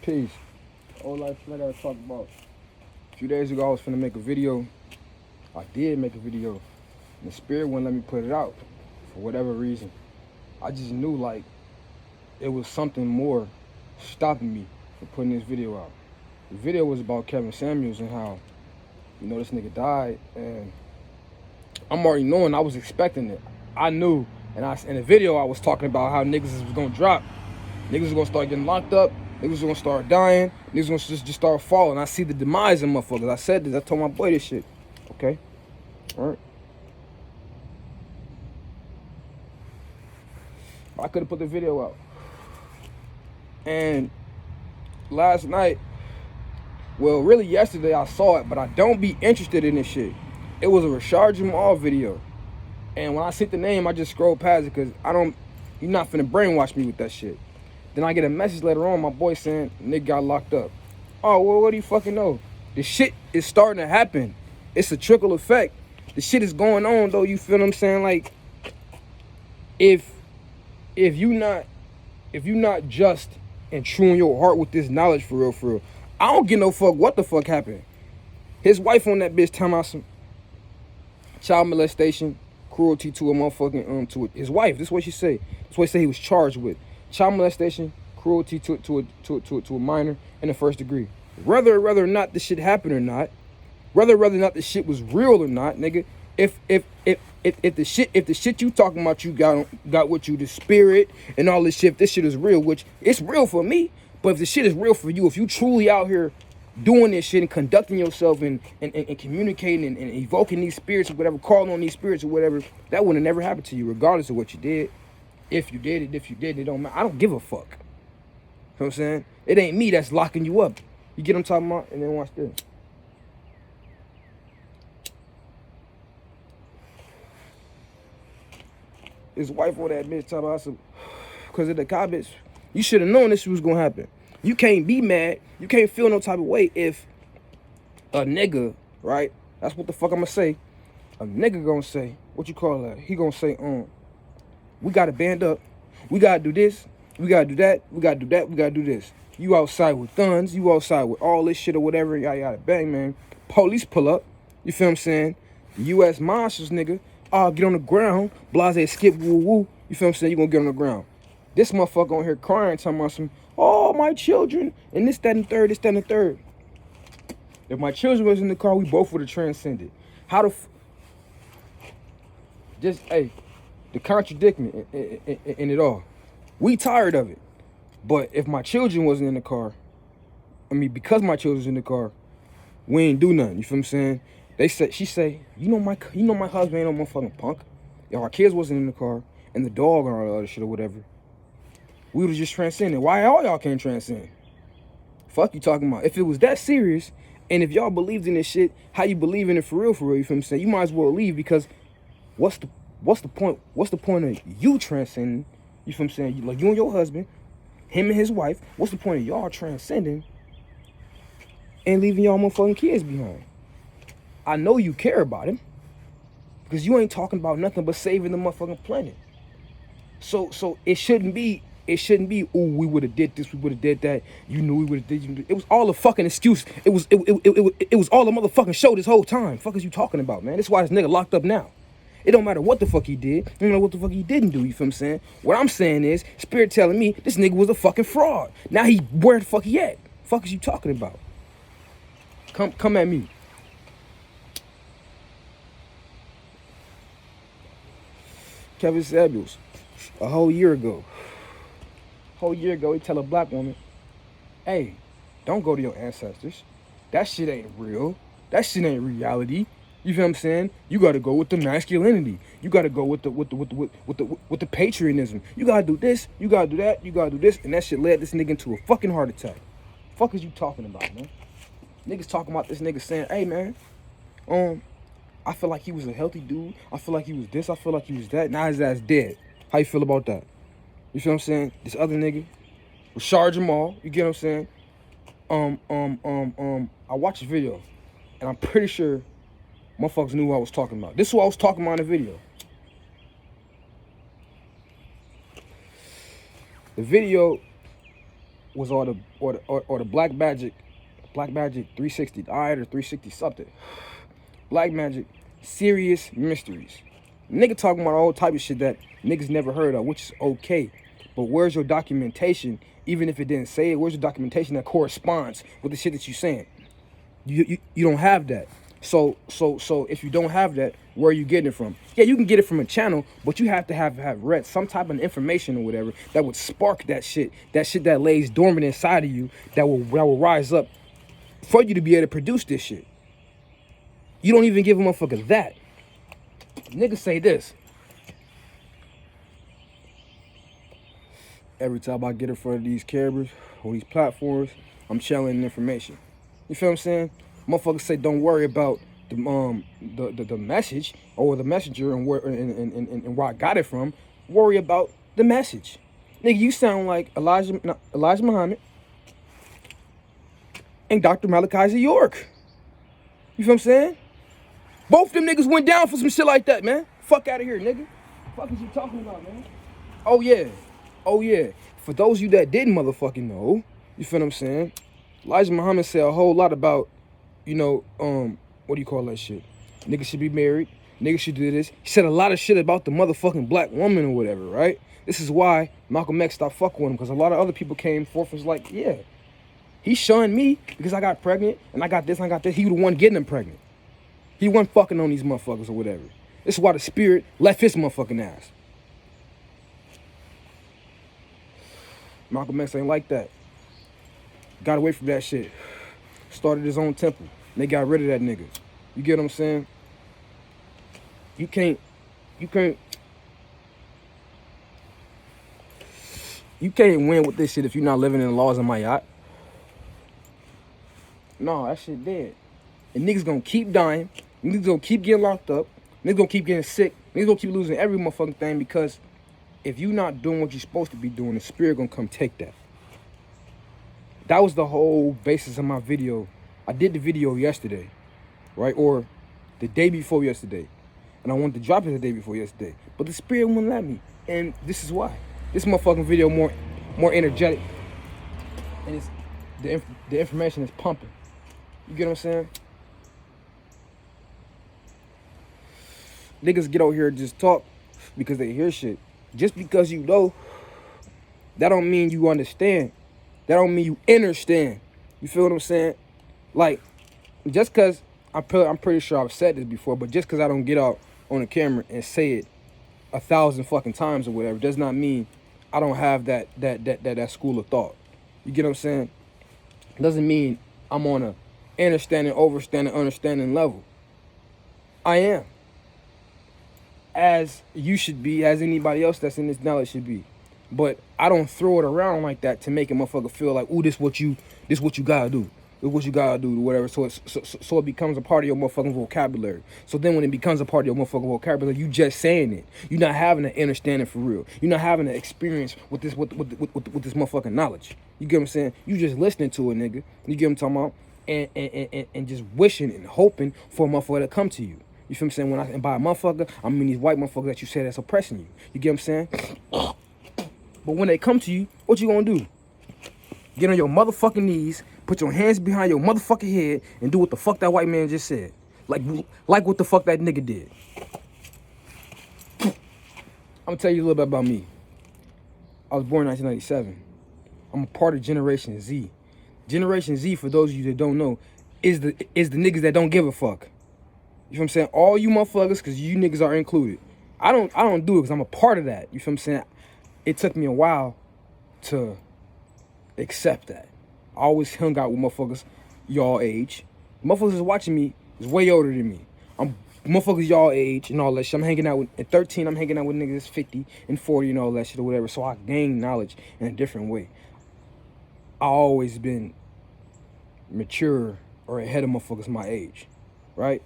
Peace. All I gotta talk about. A few days ago, I was finna make a video. I did make a video. And the spirit wouldn't let me put it out for whatever reason. I just knew like it was something more stopping me from putting this video out. The video was about Kevin Samuels and how, this nigga died, and I'm already knowing. I was expecting it. I knew, and in the video I was talking about how niggas was gonna drop. Niggas was gonna start getting locked up. Niggas was gonna start dying. Niggas was gonna just start falling. I see the demise of motherfuckers. I said this. I told my boy this shit. Okay? Alright? I could have put the video out. And last night, well, really yesterday I saw it, but I don't be interested in this shit. It was a Rashard Jamal video. And when I see the name, I just scroll past it because you're not finna brainwash me with that shit. Then I get a message later on, my boy saying, nigga got locked up. Oh, well, what do you fucking know? The shit is starting to happen. It's a trickle effect. The shit is going on, though, you feel what I'm saying? Like, if you not just and true in your heart with this knowledge for real, I don't give no fuck what the fuck happened. His wife on that bitch talking about some child molestation, cruelty to a motherfucking, to his wife. This is what she say. That's what he say he was charged with. Child molestation, cruelty to a minor in the first degree. Whether or not this shit happened or not, whether or not this shit was real or not, nigga. If the shit you talking about, you got with you, the spirit and all this shit, if this shit is real, which it's real for me, but if the shit is real for you, if you truly out here doing this shit and conducting yourself and communicating and evoking these spirits or whatever, calling on these spirits or whatever, that would have never happened to you regardless of what you did. If you did it, if you didn't, it don't matter. I don't give a fuck. You know what I'm saying? It ain't me that's locking you up. You get what I'm talking about? And then watch this. His wife or that bitch talking about some, because of the comments, you should have known this was going to happen. You can't be mad. You can't feel no type of way if a nigga, right? That's what the fuck I'm going to say. A nigga going to say, what you call that? He going to say, we got to band up. We got to do this. We got to do that. We got to do that. We got to do this. You outside with guns. You outside with all this shit or whatever. Yada, yada, bang, man. Police pull up. You feel what I'm saying? The U.S. Marshals, nigga. Get on the ground. Blase, skip, woo, woo. You feel what I'm saying? You gonna get on the ground. This motherfucker on here crying, talking about some, oh, my children. And this, that, and third, this, that, and the third. If my children was in the car, we both would have transcended. How the just, hey, the contradiction in it all. We tired of it. But if my children wasn't in the car, because my children was in the car, we ain't do nothing. You feel what I'm saying? She say, you know my husband ain't no motherfucking punk. If our kids wasn't in the car and the dog and all the other shit or whatever, we would have just transcended. Why all y'all can't transcend? Fuck you talking about. If it was that serious, and if y'all believed in this shit, how you believe in it for real, you feel what I'm saying? You might as well leave, because what's the point? What's the point of you transcending? You feel what I'm saying? Like you and your husband, him and his wife, what's the point of y'all transcending and leaving y'all motherfucking kids behind? I know you care about him, because you ain't talking about nothing but saving the motherfucking planet. So it shouldn't be, oh, we would have did this, we would have did that, you knew we would have did. It was all a fucking excuse. It was all a motherfucking show this whole time. Fuck is you talking about, man? That's why this nigga locked up now. It don't matter what the fuck he did. It don't matter what the fuck he didn't do, you feel what I'm saying? What I'm saying is, Spirit telling me this nigga was a fucking fraud. Now where the fuck he at? Fuck is you talking about? Come at me. Kevin Samuels, a whole year ago, he tell a black woman, hey, don't go to your ancestors. That shit ain't real. That shit ain't reality. You feel what I'm saying? You gotta go with the masculinity. You gotta go with the patriotism. You gotta do this. You gotta do that. You gotta do this. And that shit led this nigga into a fucking heart attack. Fuck is you talking about, man? Niggas talking about this nigga saying, hey, man, I feel like he was a healthy dude. I feel like he was this. I feel like he was that. Now his ass dead. How you feel about that? You feel what I'm saying? This other nigga, Rashard Jamal. You get what I'm saying? I watched the video, and I'm pretty sure motherfuckers knew what I was talking about. This is what I was talking about in the video. The video was all the or the Black Magic 360, alright, or 360 something. Black Magic, Serious Mysteries. Nigga talking about all type of shit that niggas never heard of, which is okay. But where's your documentation? Even if it didn't say it, where's your documentation that corresponds with the shit that you're saying? You don't have that. So if you don't have that, where are you getting it from? Yeah, you can get it from a channel, but you have to have read some type of information or whatever that would spark that shit that lays dormant inside of you, that will rise up for you to be able to produce this shit. You don't even give a motherfucker that. Niggas say this. Every time I get in front of these cameras or these platforms, I'm channeling information. You feel what I'm saying? Motherfuckers say don't worry about the message or the messenger and where I got it from. Worry about the message. Nigga, you sound like Elijah Muhammad and Dr. Malachi York. You feel what I'm saying? Both them niggas went down for some shit like that, man. Fuck out of here, nigga. Fuck is you talking about, man? Oh yeah. For those of you that didn't motherfucking know, you feel what I'm saying? Elijah Muhammad said a whole lot about, what do you call that shit? Niggas should be married. Niggas should do this. He said a lot of shit about the motherfucking black woman or whatever, right? This is why Malcolm X stopped fucking with him, because a lot of other people came forth and was like, yeah, he shunned me because I got pregnant and I got this and I got this. He was the one getting them pregnant. He wasn't fucking on these motherfuckers or whatever. This is why the spirit left his motherfucking ass. Malcolm X ain't like that. Got away from that shit. Started his own temple. And they got rid of that nigga. You get what I'm saying? You can't win with this shit if you're not living in the laws of my yacht. No, that shit dead. And niggas gonna keep dying. Niggas gonna keep getting locked up. Niggas gonna keep getting sick. Niggas gonna keep losing every motherfucking thing, because if you're not doing what you're supposed to be doing, the spirit gonna come take that. That was the whole basis of my video. I did the video yesterday, right? Or the day before yesterday. And I wanted to drop it the day before yesterday. But the spirit wouldn't let me. And this is why. This motherfucking video more energetic. And it's the information is pumping. You get what I'm saying? Niggas get out here and just talk because they hear shit. Just because you know, that don't mean you understand. That don't mean you understand. You feel what I'm saying? Like, just because, I'm pretty sure I've said this before, but just because I don't get out on the camera and say it 1,000 fucking times or whatever, does not mean I don't have that school of thought. You get what I'm saying? It doesn't mean I'm on a understanding, overstanding, understanding level. I am. As you should be, as anybody else that's in this knowledge should be. But I don't throw it around like that to make a motherfucker feel like, ooh, this what you gotta do. This what you gotta do, whatever. So it becomes a part of your motherfucking vocabulary. So then when it becomes a part of your motherfucking vocabulary, you just saying it. You're not having an understanding for real. You're not having an experience with this this motherfucking knowledge. You get what I'm saying? You just listening to it, nigga. You get what I'm talking about? And just wishing and hoping for a motherfucker to come to you. You feel what I'm saying? And by a motherfucker, I mean these white motherfuckers that you say that's oppressing you. You get what I'm saying? But when they come to you, what you gonna do? Get on your motherfucking knees, put your hands behind your motherfucking head, and do what the fuck that white man just said. Like what the fuck that nigga did. I'm gonna tell you a little bit about me. I was born in 1997. I'm a part of Generation Z. Generation Z, for those of you that don't know, is the niggas that don't give a fuck. You feel what I'm saying? All you motherfuckers, because you niggas are included. I don't do it because I'm a part of that. You feel what I'm saying? It took me a while to accept that. I always hung out with motherfuckers y'all age. Motherfuckers is watching me is way older than me. I'm motherfuckers y'all age and all that shit. I'm hanging out with, at 13, I'm hanging out with niggas 50 and 40 and all that shit or whatever. So I gain knowledge in a different way. I always been mature or ahead of motherfuckers my age, right?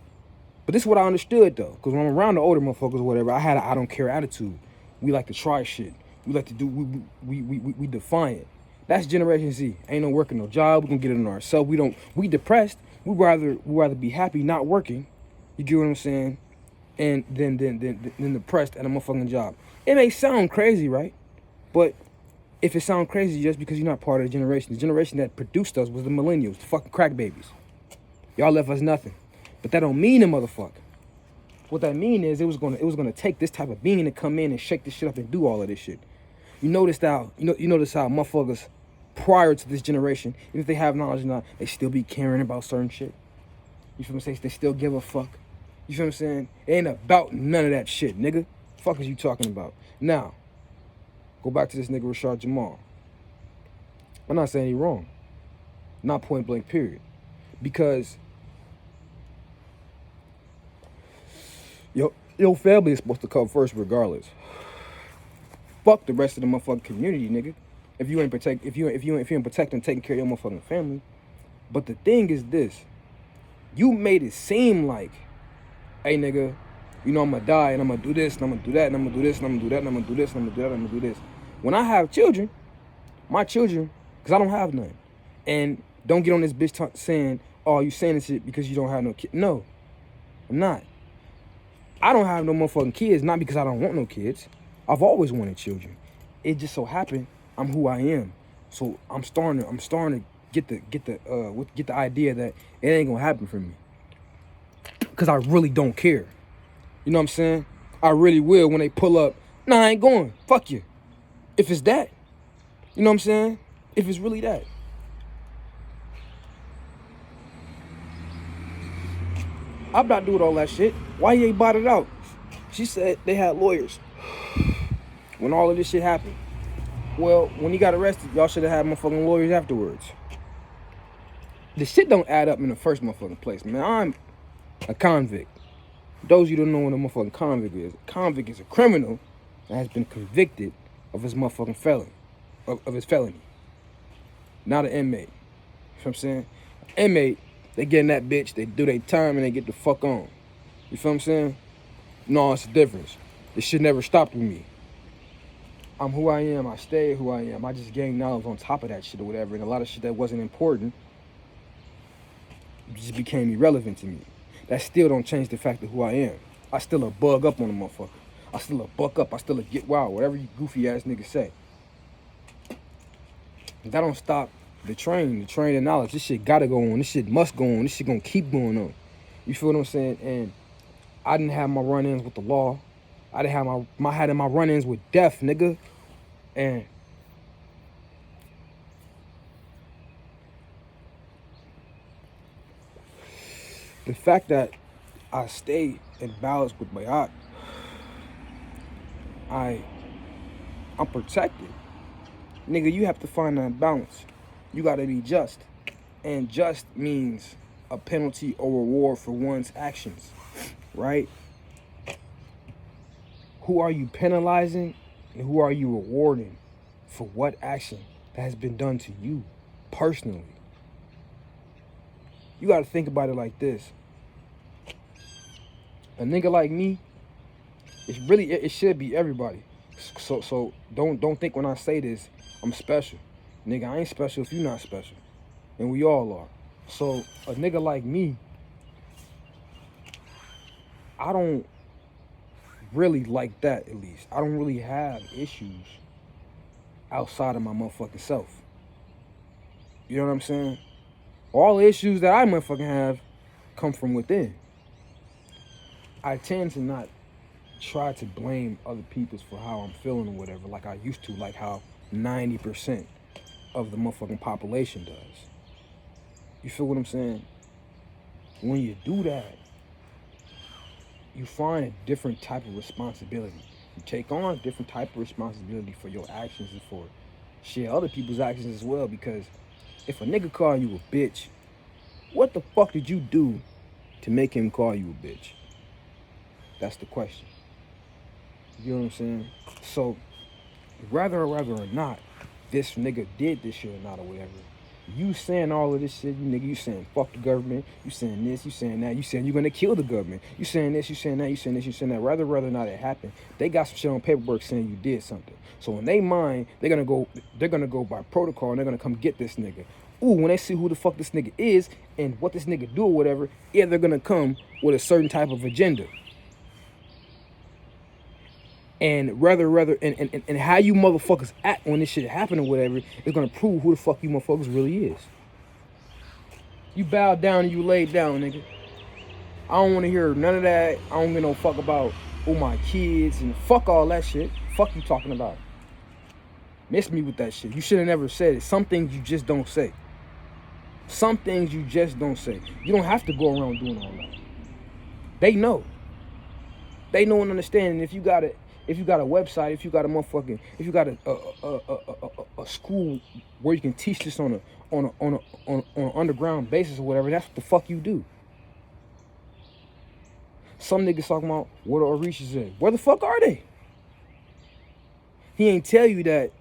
But this is what I understood though, because when I'm around the older motherfuckers or whatever, I had an I don't care attitude. We like to try shit. We like to do, we define it. That's Generation Z. Ain't no working, no job. We gonna get it on ourselves. We depressed. We rather be happy not working. You get what I'm saying? And then depressed at a motherfucking job. It may sound crazy, right? But If it sounds crazy just because you're not part of the generation that produced us was the millennials, the fucking crack babies. Y'all left us nothing. But that don't mean a motherfucker. What that mean is it was gonna take this type of being to come in and shake this shit up and do all of this shit. You notice how motherfuckers prior to this generation, even if they have knowledge or not, they still be caring about certain shit. You feel what I'm saying? They still give a fuck. You feel what I'm saying? It ain't about none of that shit, nigga. Fuck is you talking about? Now, go back to this nigga Rashad Jamal. I'm not saying he wrong. Not point blank, period. Because your family is supposed to come first regardless. Fuck the rest of the motherfucking community, nigga. If you ain't protecting, taking care of your motherfucking family. But the thing is this. You made it seem like, hey nigga, you know I'm gonna die and I'm gonna do this and I'm gonna do that and I'm gonna do this and I'm gonna do that and I'm gonna do this and I'm gonna do that and I'm gonna do this. When I have children, my children, because I don't have none, and don't get on this bitch saying, oh, you saying this shit because you don't have no kids. No, I'm not. I don't have no motherfucking kids, not because I don't want no kids. I've always wanted children. It just so happened I'm who I am. So I'm starting to get the idea that it ain't gonna happen for me. Cause I really don't care. You know what I'm saying? I really will when they pull up. Nah, I ain't going. Fuck you. If it's that. You know what I'm saying? If it's really that. I'm not doing all that shit. Why you ain't bought it out? She said they had lawyers when all of this shit happened. Well, when he got arrested, y'all should have had motherfucking lawyers afterwards. The shit don't add up in the first motherfucking place, man. I'm a convict. Those of you don't know what a motherfucking convict is. A convict is a criminal that has been convicted of his motherfucking felony, of his felony. Not an inmate. You know what I'm saying? Inmate, they get in that bitch, they do their time and they get the fuck on. You feel what I'm saying? No, it's a difference. This shit never stopped with me. I'm who I am, I stay who I am. I just gained knowledge on top of that shit or whatever, and a lot of shit that wasn't important just became irrelevant to me. That still don't change the fact of who I am. I still a bug up on a motherfucker. I still a buck up. I still a get wild. Whatever you goofy ass niggas say. That don't stop the train of knowledge. This shit gotta go on. This shit must go on. This shit gonna keep going on. You feel what I'm saying? And I didn't have my run-ins with the law. I didn't have my run-ins with death, nigga. And the fact that I stay in balance with my heart, I'm protected. Nigga, you have to find that balance. You gotta be just. And just means a penalty or reward for one's actions, right? Who are you penalizing and who are you rewarding for what action that has been done to you personally? You gotta think about it like this. A nigga like me, it should be everybody. So don't think when I say this, I'm special. Nigga, I ain't special if you not special. And we all are. So a nigga like me, I don't really like that, at least. I don't really have issues outside of my motherfucking self. You know what I'm saying? All the issues that I motherfucking have come from within. I tend to not try to blame other people for how I'm feeling or whatever, like I used to, like how 90% of the motherfucking population does. You feel what I'm saying? When you do that, you find a different type of responsibility. You take on a different type of responsibility for your actions and for share other people's actions as well, because if a nigga call you a bitch, what the fuck did you do to make him call you a bitch? That's the question. You know what I'm saying? So, whether or not this nigga did this shit or not or whatever, you saying all of this shit, you saying fuck the government, you saying this, you saying that, you saying you're gonna kill the government, you saying this, you saying that, you saying this, you saying that, whether or not it happened, they got some shit on paperwork saying you did something. So in their mind, they're gonna go by protocol and they're gonna come get this nigga. Ooh, when they see who the fuck this nigga is and what this nigga do or whatever, yeah, they're gonna come with a certain type of agenda. And and how you motherfuckers act when this shit happen or whatever is gonna prove who the fuck you motherfuckers really is. You bow down and you lay down, nigga. I don't want to hear none of that. I don't give no fuck about my kids and fuck all that shit. Fuck you talking about. Miss me with that shit. You should have never said it. Some things you just don't say. Some things you just don't say. You don't have to go around doing all that. They know. They know and understand. And if you got a website, if you got a motherfucking, if you got a school where you can teach this on an underground basis or whatever, that's what the fuck you do. Some niggas talking about where the Orishas at. Where the fuck are they? He ain't tell you that.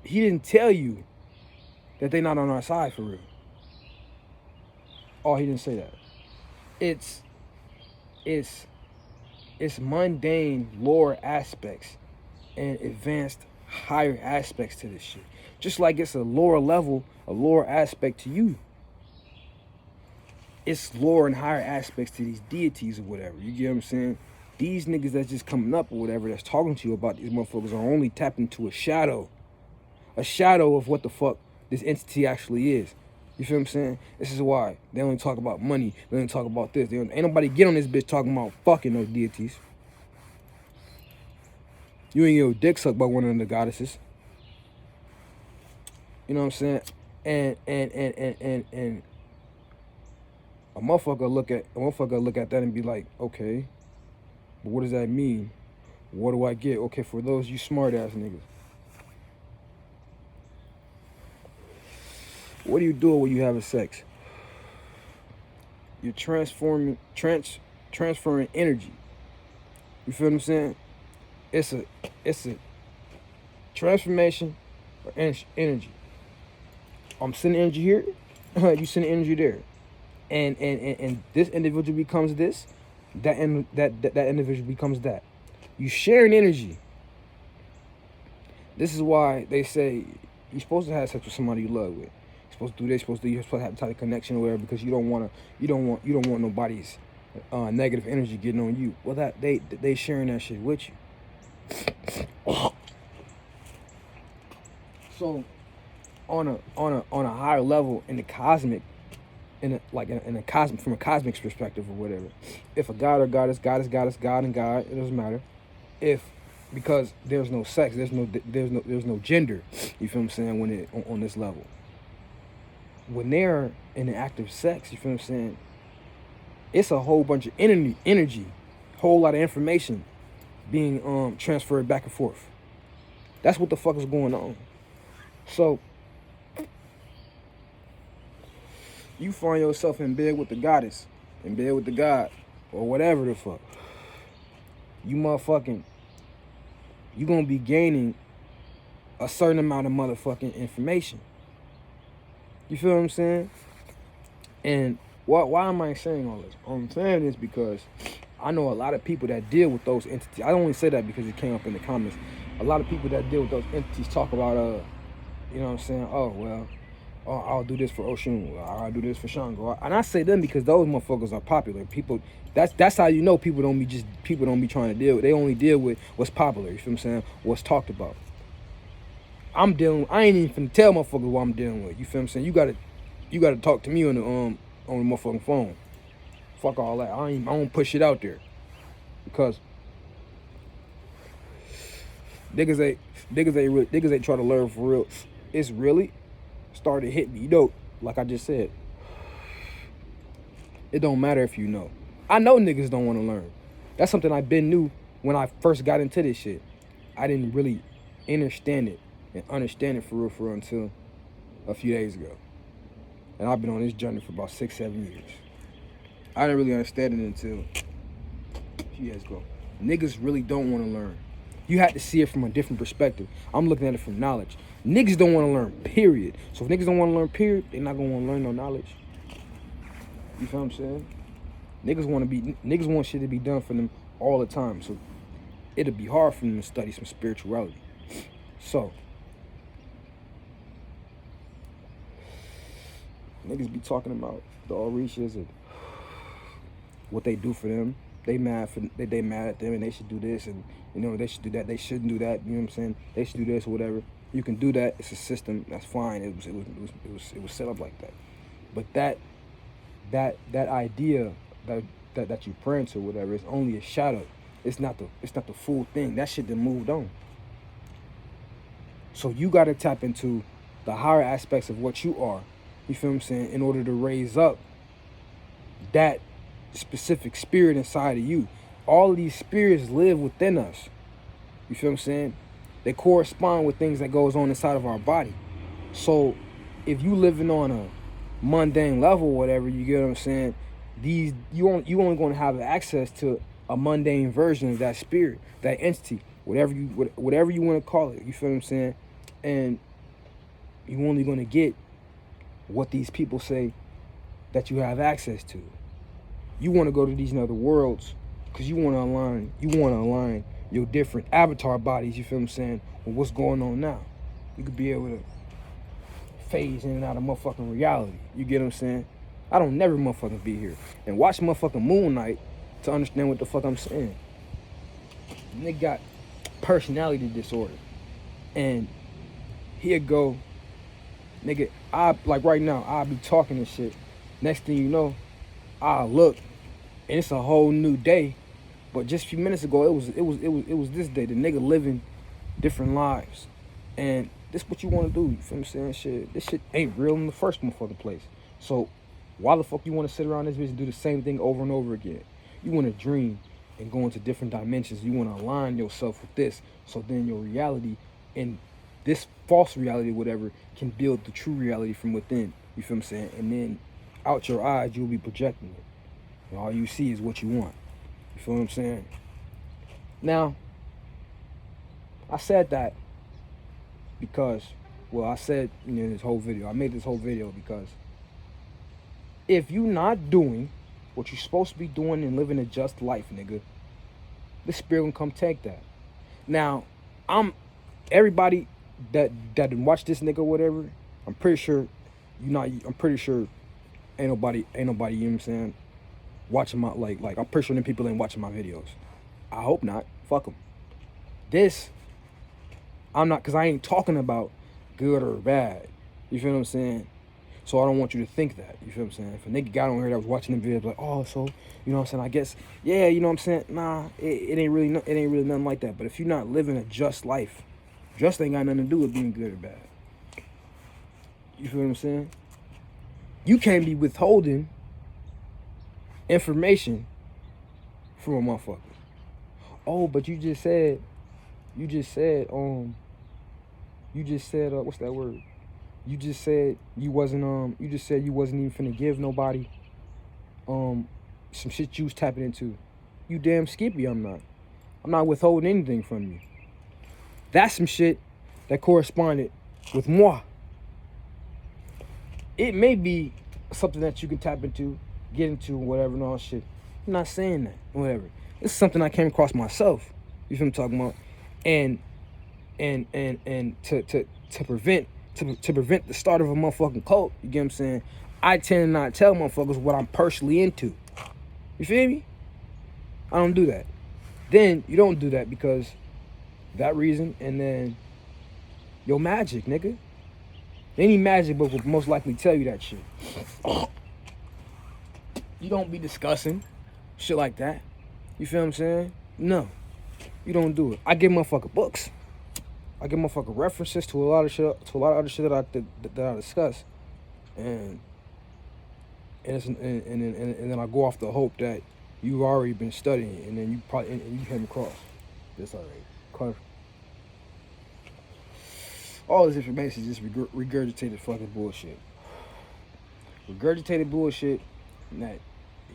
He didn't tell you that they not on our side for real. Oh, he didn't say that. It's mundane lower aspects and advanced higher aspects to this shit. Just like it's a lower level, a lower aspect to you. It's lower and higher aspects to these deities or whatever. You get what I'm saying? These niggas that's just coming up or whatever that's talking to you about these motherfuckers are only tapped into a shadow of what the fuck this entity actually is. You feel what I'm saying? This is why they only talk about money. They only talk about this. Ain't nobody get on this bitch talking about fucking no deities. You ain't get your dick sucked by one of the goddesses. You know what I'm saying? And a motherfucker look at that and be like, okay, but what does that mean? What do I get? Okay, for those you smart ass niggas. What are you doing when you having sex? You're transferring energy. You feel what I'm saying? It's a transformation of energy. I'm sending energy here, you send energy there. And this individual becomes this, that individual becomes that. You sharing energy. This is why they say you're supposed to have sex with somebody you love with. You're supposed to do this, you're supposed to have a type of connection or whatever, because you don't want nobody's negative energy getting on you. Well, that they sharing that shit with you. So on a higher level in the cosmic, from a cosmic perspective or whatever, if a god or goddess, God and God, it doesn't matter. Because there's no sex, there's no gender. You feel what I'm saying? When on this level, when they're in the act of sex, you feel what I'm saying? It's a whole bunch of energy, whole lot of information being transferred back and forth. That's what the fuck is going on. So you find yourself in bed with the goddess, in bed with the god, or whatever the fuck. You gonna be gaining a certain amount of motherfucking information. You feel what I'm saying? And why am I saying all this? I'm saying this because I know a lot of people that deal with those entities. I don't only say that because it came up in the comments. A lot of people that deal with those entities talk about, you know what I'm saying? Oh, well, I'll do this for Oshun. I'll do this for Shango. And I say them because those motherfuckers are popular. People, that's how you know people don't be trying to deal with. They only deal with what's popular. You feel what I'm saying? What's talked about. I ain't even finna tell motherfuckers what I'm dealing with. You feel what I'm saying? You gotta talk to me on the motherfucking phone. Fuck all that. I don't push it out there because niggas ain't try to learn for real. It's really started hitting me. You know, like I just said, it don't matter if you know. I know niggas don't want to learn. That's something I been knew when I first got into this shit. I didn't really understand it for real until a few days ago. And I've been on this journey for about 6-7 years. I didn't really understand it until a few years ago. Niggas really don't want to learn. You have to see it from a different perspective. I'm looking at it from knowledge. Niggas don't want to learn, period. So if niggas don't want to learn, period, they're not going to want to learn no knowledge. You feel what I'm saying? Niggas want shit to be done for them all the time. So it'll be hard for them to study some spirituality. So niggas be talking about the Orishas and what they do for them. they mad they mad at them and they should do this and they should do that. They shouldn't do that. You know what I'm saying? They should do this or whatever. You can do that. It's a system. That's fine. It was set up like that. But that idea that you praying to or whatever is only a shadow. It's not the full thing. That shit done moved on. So you got to tap into the higher aspects of what you are. You feel what I'm saying? In order to raise up that specific spirit inside of you. All of these spirits live within us. You feel what I'm saying? They correspond with things that goes on inside of our body. So if you living on a mundane level or whatever, you get what I'm saying? You only going to have access to a mundane version of that spirit, that entity, whatever you want to call it. You feel what I'm saying? And you only going to get what these people say that you have access to. You want to go to these other worlds because you want to align your different avatar bodies, you feel what I'm saying, with what's going on now. You could be able to phase in and out of motherfucking reality. You get what I'm saying? I don't never motherfucking be here. And watch motherfucking Moon Knight to understand what the fuck I'm saying. Nigga got personality disorder. And here go, nigga, like right now, I'll be talking and shit. Next thing you know, I'll look and it's a whole new day. But just a few minutes ago, it was this day. The nigga living different lives. And this what you want to do. You feel what I'm saying? Shit, this shit ain't real in the first motherfucking place. So why the fuck you want to sit around this bitch and do the same thing over and over again? You want to dream and go into different dimensions. You want to align yourself with this. So then your reality and this false reality, whatever, can build the true reality from within. You feel what I'm saying? And then out your eyes, you'll be projecting it. And all you see is what you want. You feel what I'm saying? Now, I said that because, well, I said in this whole video, I made this whole video because if you not doing what you're supposed to be doing and living a just life, nigga, the spirit gonna come take that. Now, everybody that watch this nigga or whatever, I'm pretty sure ain't nobody, you know what I'm saying, watching my, like I'm pretty sure them people ain't watching my videos. I hope not. Fuck them. This, I'm not, because I ain't talking about good or bad. You feel what I'm saying? So I don't want you to think that. You feel what I'm saying? If a nigga got on here that was watching the videos like, oh, so, you know what I'm saying, I guess, yeah, you know what I'm saying? Nah, it ain't really nothing like that. But if you're not living a just life, just ain't got nothing to do with being good or bad. You feel what I'm saying? You can't be withholding information from a motherfucker. Oh, but you just said, what's that word? You just said you wasn't even finna give nobody some shit you was tapping into. You damn skippy, I'm not withholding anything from you. That's some shit that corresponded with moi. It may be something that you can tap into, get into, whatever and all shit. I'm not saying that, whatever. This is something I came across myself. You feel what I'm talking about? And to prevent the start of a motherfucking cult, you get what I'm saying? I tend to not tell motherfuckers what I'm personally into. You feel me? I don't do that. Then you don't do that because that reason, and then your magic, nigga. Any magic book will most likely tell you that shit. You don't be discussing shit like that. You feel what I'm saying? No, you don't do it. I give motherfucker books. I give motherfucker references to a lot of other shit that I discuss, and then I go off the hope that you've already been studying, and then you came across this already. All this information is just regurgitated fucking bullshit. Regurgitated bullshit that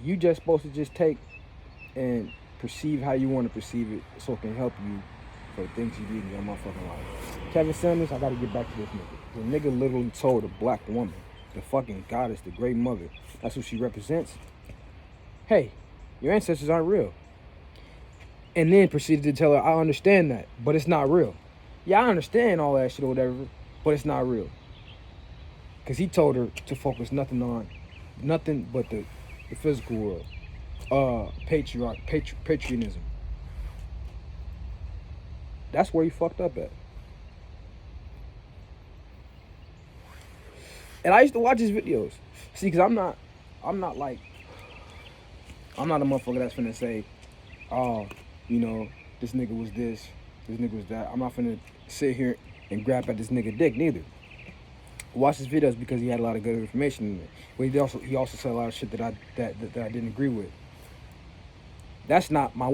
you just supposed to just take and perceive how you want to perceive it, so it can help you for the things you do in your motherfucking life. Kevin Samuels, I gotta get back to this nigga. The nigga literally told a black woman, the fucking goddess, the great mother, that's who she represents, hey, your ancestors aren't real. And then proceeded to tell her, I understand that, but it's not real. Yeah, I understand all that shit or whatever, but it's not real. Because he told her to focus nothing but the physical world. patriotism. That's where he fucked up at. And I used to watch his videos. See, because I'm not a motherfucker that's finna say, oh, this nigga was this nigga was that. I'm not finna sit here and grab at this nigga dick neither. Watch his videos because he had a lot of good information in it. But he also said a lot of shit that I didn't agree with. That's not my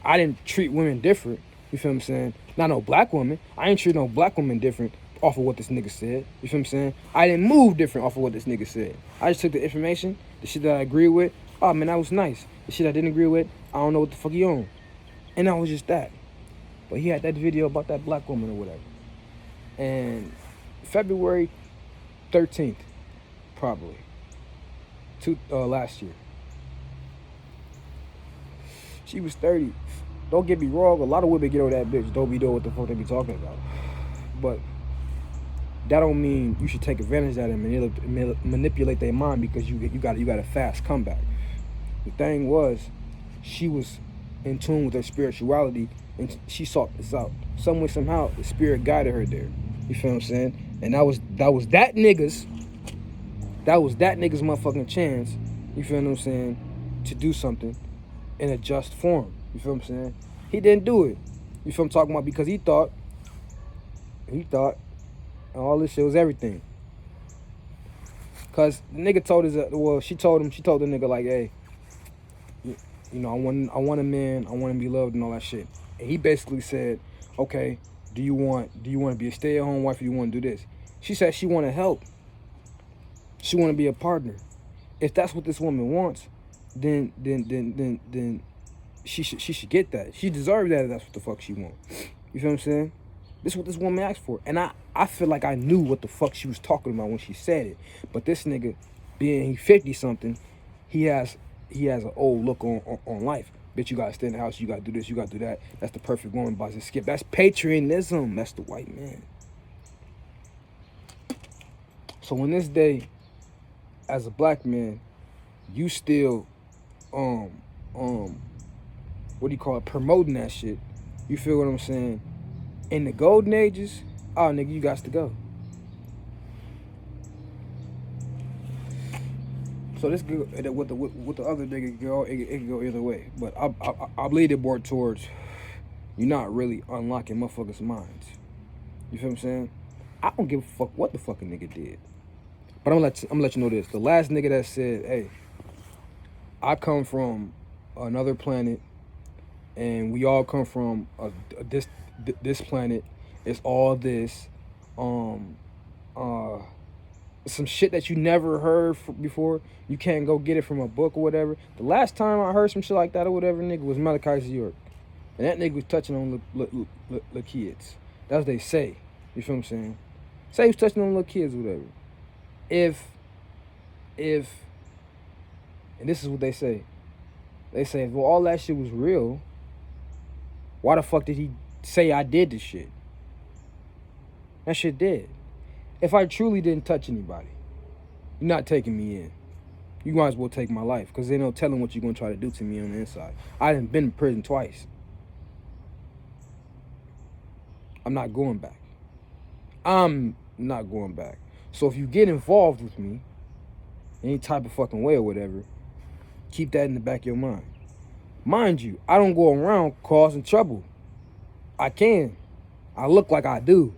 I didn't treat women different. You feel what I'm saying? Not no black woman. I ain't treat no black woman different off of what this nigga said. You feel what I'm saying? I didn't move different off of what this nigga said. I just took the information, the shit that I agree with. Oh man, that was nice. The shit I didn't agree with, I don't know what the fuck he on. And that was just that. But he had that video about that black woman or whatever. And February 13th, probably, last year. She was 30. Don't get me wrong, a lot of women get on that bitch. Don't be doing what the fuck they be talking about. But that don't mean you should take advantage of them and manipulate their mind because you got a fast comeback. The thing was, she was in tune with her spirituality and she sought this out. Some way, somehow, the spirit guided her there. You feel what I'm saying? And that was that nigga's motherfucking chance, you feel what I'm saying, to do something in a just form. You feel what I'm saying? He didn't do it. You feel what I'm talking about? Because he thought all this shit was everything. Cause the nigga told she told the nigga like, hey, I want a man, I want to be loved and all that shit. And he basically said, okay, do you want to be a stay-at-home wife or do you want to do this? She said she want to help. She want to be a partner. If that's what this woman wants, then she should get that. She deserves that if that's what the fuck she wants. You feel what I'm saying? This is what this woman asked for. And I feel like I knew what the fuck she was talking about when she said it. But this nigga, being 50-something, he has an old look on life. Bitch, you gotta stay in the house, you gotta do this, you gotta do that. That's the perfect woman, but just skip. That's patriotism. That's the white man. So in this day, as a black man, you still promoting that shit. You feel what I'm saying? In the golden ages, oh nigga, you got to go. So this with the other nigga it can go either way. But I believe it more towards you're not really unlocking motherfuckers' minds. You feel what I'm saying? I don't give a fuck what the fucking nigga did. But I'm gonna let you know this. The last nigga that said, hey, I come from another planet and we all come from this planet. It's all this some shit that you never heard before. You can't go get it from a book or whatever. The last time I heard some shit like that or whatever, nigga, was Malachi York. And that nigga was touching on little kids. That's what they say. You feel what I'm saying? Say he was touching on little kids or whatever. If and this is what they say. They say, well, all that shit was real, why the fuck did he say I did this shit? That shit dead. If I truly didn't touch anybody, you're not taking me in. You might as well take my life, because there's no telling what you're going to try to do to me on the inside. I done been in prison twice. I'm not going back. I'm not going back. So if you get involved with me, any type of fucking way or whatever, keep that in the back of your mind. Mind you, I don't go around causing trouble. I can. I look like I do,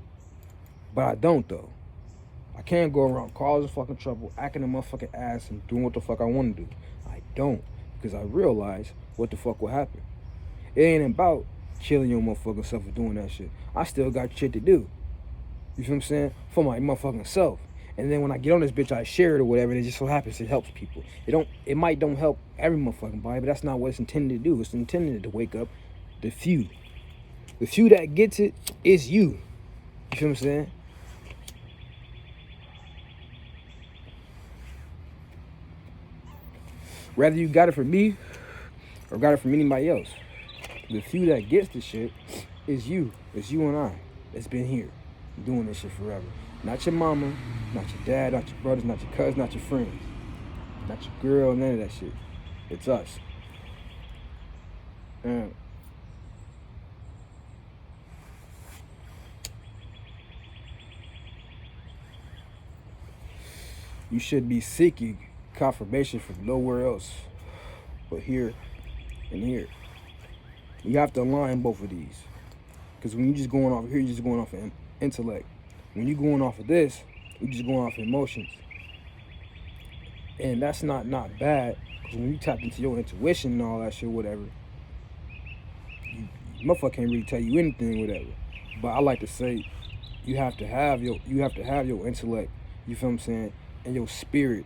but I don't though. I can't go around causing fucking trouble, acting a motherfucking ass and doing what the fuck I want to do. I don't, because I realize what the fuck will happen. It ain't about killing your motherfucking self for doing that shit. I still got shit to do. You feel what I'm saying? For my motherfucking self. And then when I get on this bitch, I share it or whatever, and it just so happens it helps people. It might don't help every motherfucking body, but that's not what it's intended to do. It's intended to wake up the few. The few that gets it is you. You feel what I'm saying? Whether you got it from me or got it from anybody else, the few that gets the shit is you. It's you and I that's been here doing this shit forever. Not your mama, not your dad, not your brothers, not your cousins, not your friends, not your girl, none of that shit. It's us. And you should be seeking confirmation from nowhere else but here and here. You have to align both of these. Because when you're just going off here, you're just going off of intellect. When you're going off of this, you're just going off of emotions. And that's not bad. Because when you tap into your intuition and all that shit, whatever, motherfucker can't really tell you anything, whatever. But I like to say, you have to have your intellect, you feel what I'm saying, and your spirit,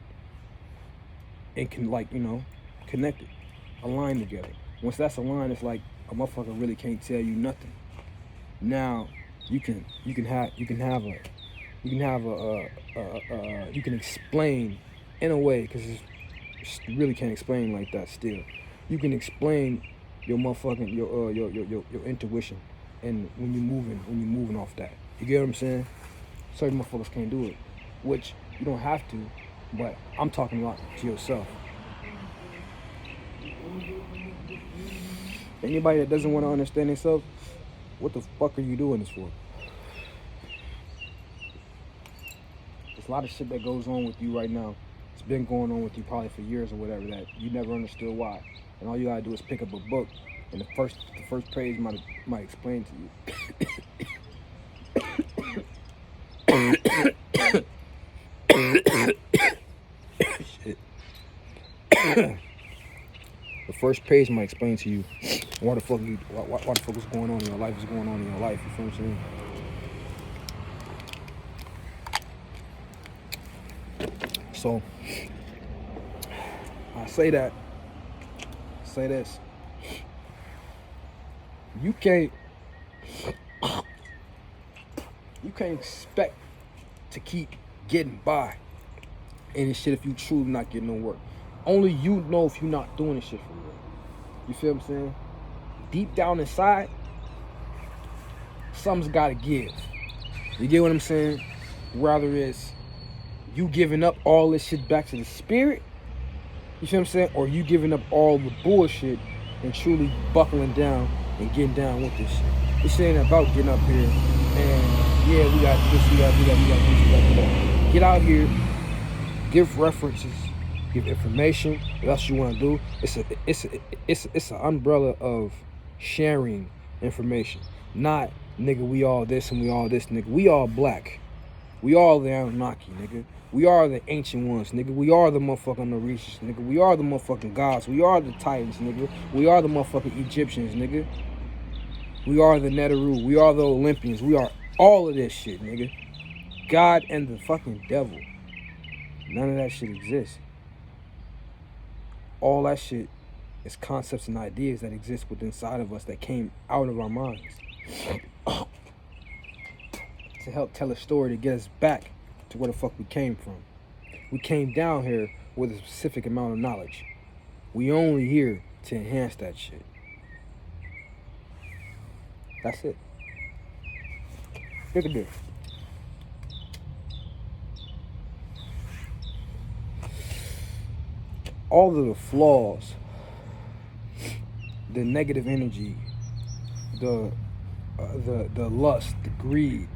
and connected, aligned together. Once that's aligned, it's like a motherfucker really can't tell you nothing. Now you can explain in a way, because you really can't explain like that. Still, you can explain your motherfucking your intuition, and when you're moving off that, you get what I'm saying. Certain motherfuckers can't do it, which you don't have to, but I'm talking about to yourself. Anybody that doesn't want to understand themselves, what the fuck are you doing this for? There's a lot of shit that goes on with you right now. It's been going on with you probably for years or whatever, that you never understood why. And all you gotta do is pick up a book, and the first page might explain to you. Shit. The first page might explain to you why the fuck is going on in your life is going on in your life. You feel what I'm saying? So I say this. You can't expect to keep getting by in this shit if you truly not getting no work. Only you know if you're not doing this shit for real. You feel what I'm saying? Deep down inside, something's gotta give. You get what I'm saying? Rather it's you giving up all this shit back to the spirit, you feel what I'm saying? Or you giving up all the bullshit and truly buckling down and getting down with this shit. This shit ain't about getting up here and yeah, we got this, we got this. Get out here, give references, give information, what else you want to do. It's an umbrella of sharing information. Not, nigga, we all this and we all this, nigga. We all black. We all the Anunnaki, nigga. We are the ancient ones, nigga. We are the motherfucking Orishas, nigga. We are the motherfucking gods. We are the Titans, nigga. We are the motherfucking Egyptians, nigga. We are the Neteru. We are the Olympians. We are all of this shit, nigga. God and the fucking devil. None of that shit exists. All that shit is concepts and ideas that exist within inside of us that came out of our minds to help tell a story to get us back to where the fuck we came from. We came down here with a specific amount of knowledge. We only here to enhance that shit. That's it. Look at this. All of the flaws, the negative energy, the lust, the greed,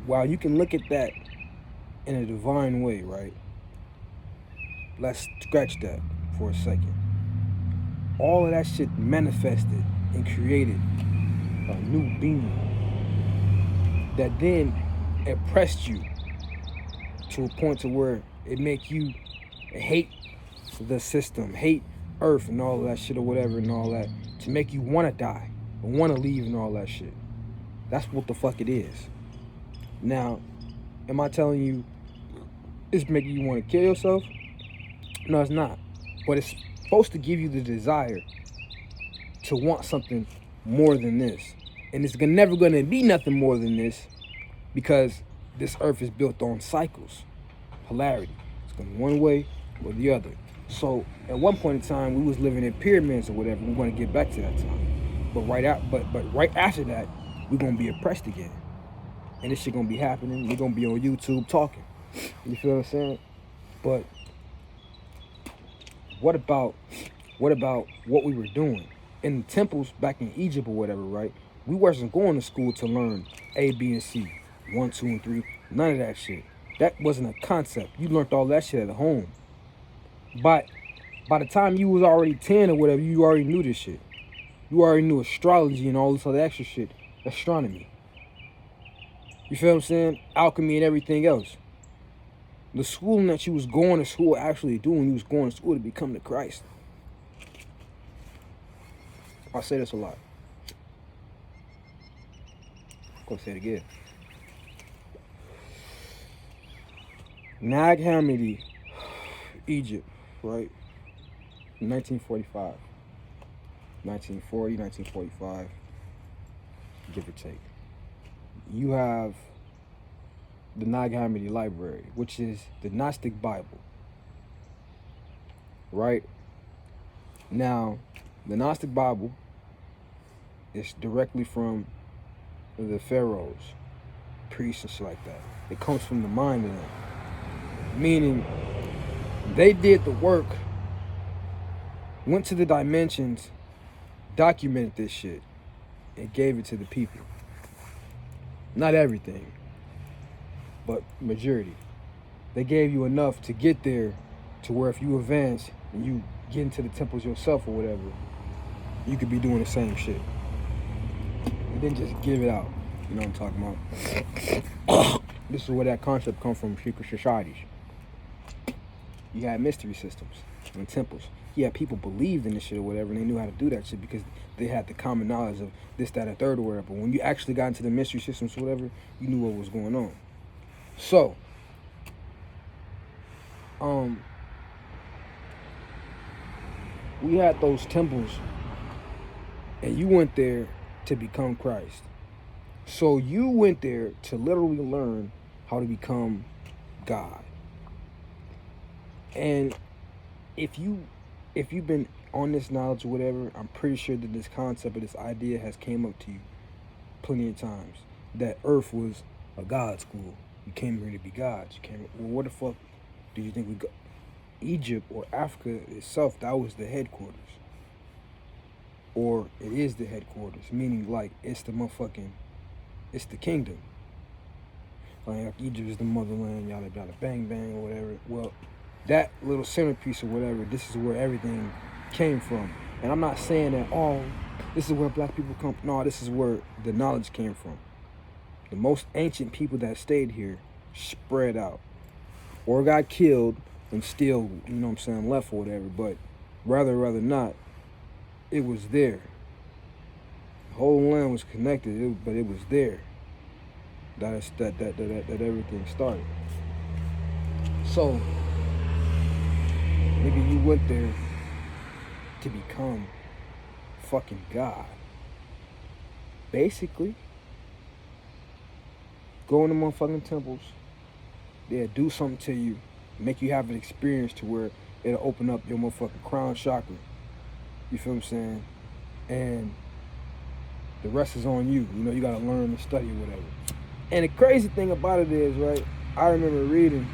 while you can look at that in a divine way, right? Let's scratch that for a second. All of that shit manifested and created a new being that then oppressed you to a point to where it make you hate the system, hate Earth and all that shit or whatever and all that, to make you want to die or want to leave and all that shit. That's what the fuck it is. Now, am I telling you it's making you want to kill yourself? No, it's not. But it's supposed to give you the desire to want something more than this. And it's never going to be nothing more than this, because this earth is built on cycles, polarity. It's going one way or the other. So at one point in time, we was living in pyramids or whatever. We want to get back to that time. But right after that, we're going to be oppressed again. And this shit going to be happening. We're going to be on YouTube talking. You feel what I'm saying? But what about what we were doing in the temples back in Egypt or whatever, right? We wasn't going to school to learn A, B, and C, 1, 2, and 3. None of that shit. That wasn't a concept. You learned all that shit at home. But by the time you was already 10 or whatever, you already knew this shit. You already knew astrology and all this other extra shit. Astronomy. You feel what I'm saying? Alchemy and everything else. The schooling that you was going to school actually doing, you was going to school to become the Christ. I say this a lot. I'm gonna say it again. Nag Hammadi, Egypt, right? 1945. 1940, 1945, give or take. You have the Nag Hammadi Library, which is the Gnostic Bible, right? Now, the Gnostic Bible is directly from the pharaohs, priests and shit like that. It comes from the mind of them. Meaning, they did the work, went to the dimensions, documented this shit, and gave it to the people. Not everything, but majority. They gave you enough to get there to where if you advance and you get into the temples yourself or whatever, you could be doing the same shit. They didn't just give it out. You know what I'm talking about? This is where that concept comes from, secret societies. You had mystery systems and temples. Yeah, people believed in this shit or whatever, and they knew how to do that shit because they had the common knowledge of this, that, and third or whatever. But when you actually got into the mystery systems or whatever, you knew what was going on. So, we had those temples, and you went there to become Christ. So you went there to literally learn how to become God. And if you've been on this knowledge or whatever, I'm pretty sure that this concept or this idea has came up to you plenty of times. That Earth was a God school. You came here to be gods. Well, what the fuck do you think we go? Egypt or Africa itself, that was the headquarters. Or it is the headquarters, meaning like it's the kingdom. Like Egypt is the motherland, yada yada, bang bang or whatever. Well, that little centerpiece or whatever, this is where everything came from. And I'm not saying that, this is where black people come from. No, this is where the knowledge came from. The most ancient people that stayed here spread out. Or got killed and still, you know what I'm saying, left or whatever. But rather not, it was there. The whole land was connected, but it was there. That everything started. So, maybe you went there to become fucking God. Basically, go in the motherfucking temples, they'll do something to you, make you have an experience to where it'll open up your motherfucking crown chakra. You feel what I'm saying? And the rest is on you. You know, you gotta learn and study or whatever. And the crazy thing about it is, right, I remember reading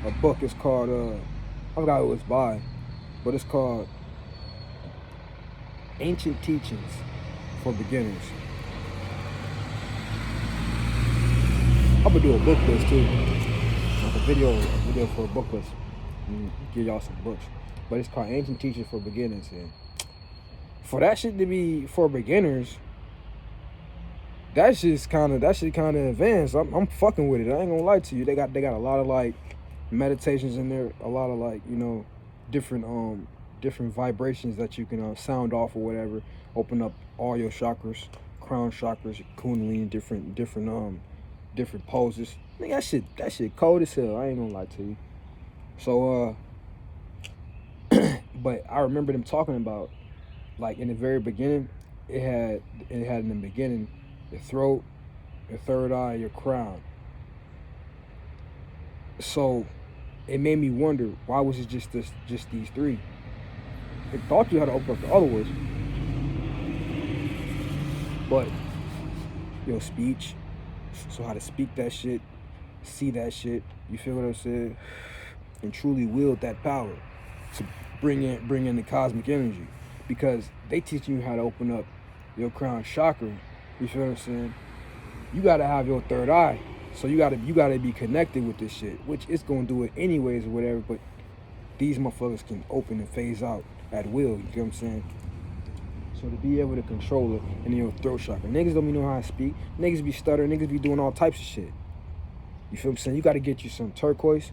a book. It's called, I forgot who it's by, but it's called Ancient Teachings for Beginners. I'm gonna do a book list too, like a video for a book list, and give y'all some books. But it's called Ancient Teachings for Beginners, and for that shit to be for beginners, that shit kind of advanced. I'm fucking with it. I ain't gonna lie to you. They got a lot of like meditations in there, a lot of like, you know, different vibrations that you can sound off or whatever. Open up all your chakras, crown chakras, kundalini, different poses. I think that shit cold as hell. I ain't gonna lie to you. So but I remember them talking about, like, in the very beginning, it had in the beginning your throat, your third eye, your crown. So it made me wonder, why was it just these three? It taught you how to open up the other ones, but your speech, so how to speak that shit, see that shit, you feel what I'm saying, and truly wield that power. to bring in the cosmic energy, because they teaching you how to open up your crown chakra. You feel what I'm saying? You gotta have your third eye, so you gotta be connected with this shit, which it's gonna do it anyways or whatever. But these motherfuckers can open and phase out at will. You get what I'm saying? So to be able to control it in your throat chakra, niggas don't even know how to speak. Niggas be stuttering. Niggas be doing all types of shit. You feel what I'm saying? You got to get you some turquoise.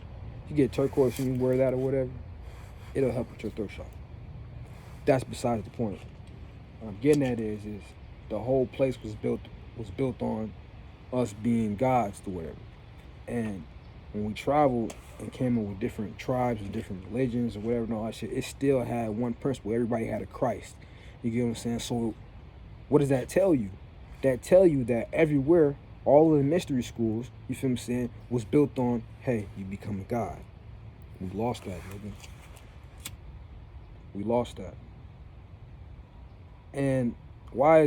You get turquoise and you wear that or whatever, it'll help with your throat chakra. That's besides the point. What I'm getting at is the whole place was built on us being gods or whatever. And when we traveled and came in with different tribes and different religions or whatever and all that shit, it still had one principle. Everybody had a Christ. You get what I'm saying? So what does that tell you? That tell you that everywhere, all of the mystery schools, you feel what I'm saying, was built on, hey, you become a god. We lost that, nigga. We lost that. And why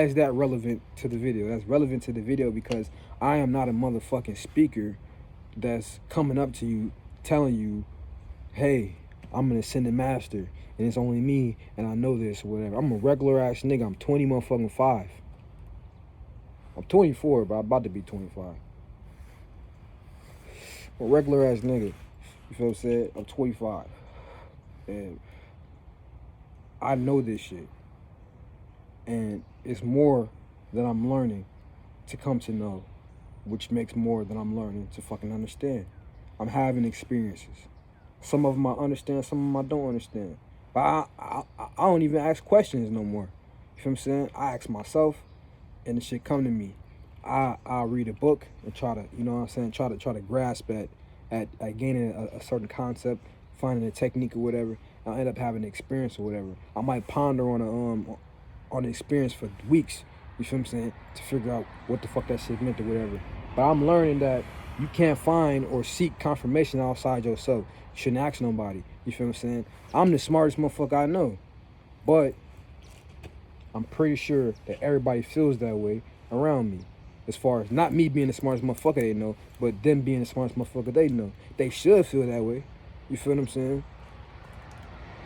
is that relevant to the video? That's relevant to the video because I am not a motherfucking speaker that's coming up to you telling you, hey, I'm an ascended master and it's only me and I know this or whatever. I'm a regular ass nigga. I'm 20 motherfucking 5. I'm 24, but I'm about to be 25. I'm a regular ass nigga. You feel what I'm saying? I'm 25. And I know this shit. And it's more that I'm learning to come to know, which makes more than I'm learning to fucking understand. I'm having experiences. Some of them I understand, some of them I don't understand. But I don't even ask questions no more. You feel what I'm saying? I ask myself, and the shit come to me. I'll read a book and try to, you know what I'm saying, try to grasp at gaining a certain concept, finding a technique or whatever. I'll end up having an experience or whatever. I might ponder on an experience for weeks, you feel what I'm saying, to figure out what the fuck that shit meant or whatever. But I'm learning that you can't find or seek confirmation outside yourself. You shouldn't ask nobody. You feel what I'm saying? I'm the smartest motherfucker I know. But I'm pretty sure that everybody feels that way around me. As far as not me being the smartest motherfucker they know, but them being the smartest motherfucker they know. They should feel that way. You feel what I'm saying?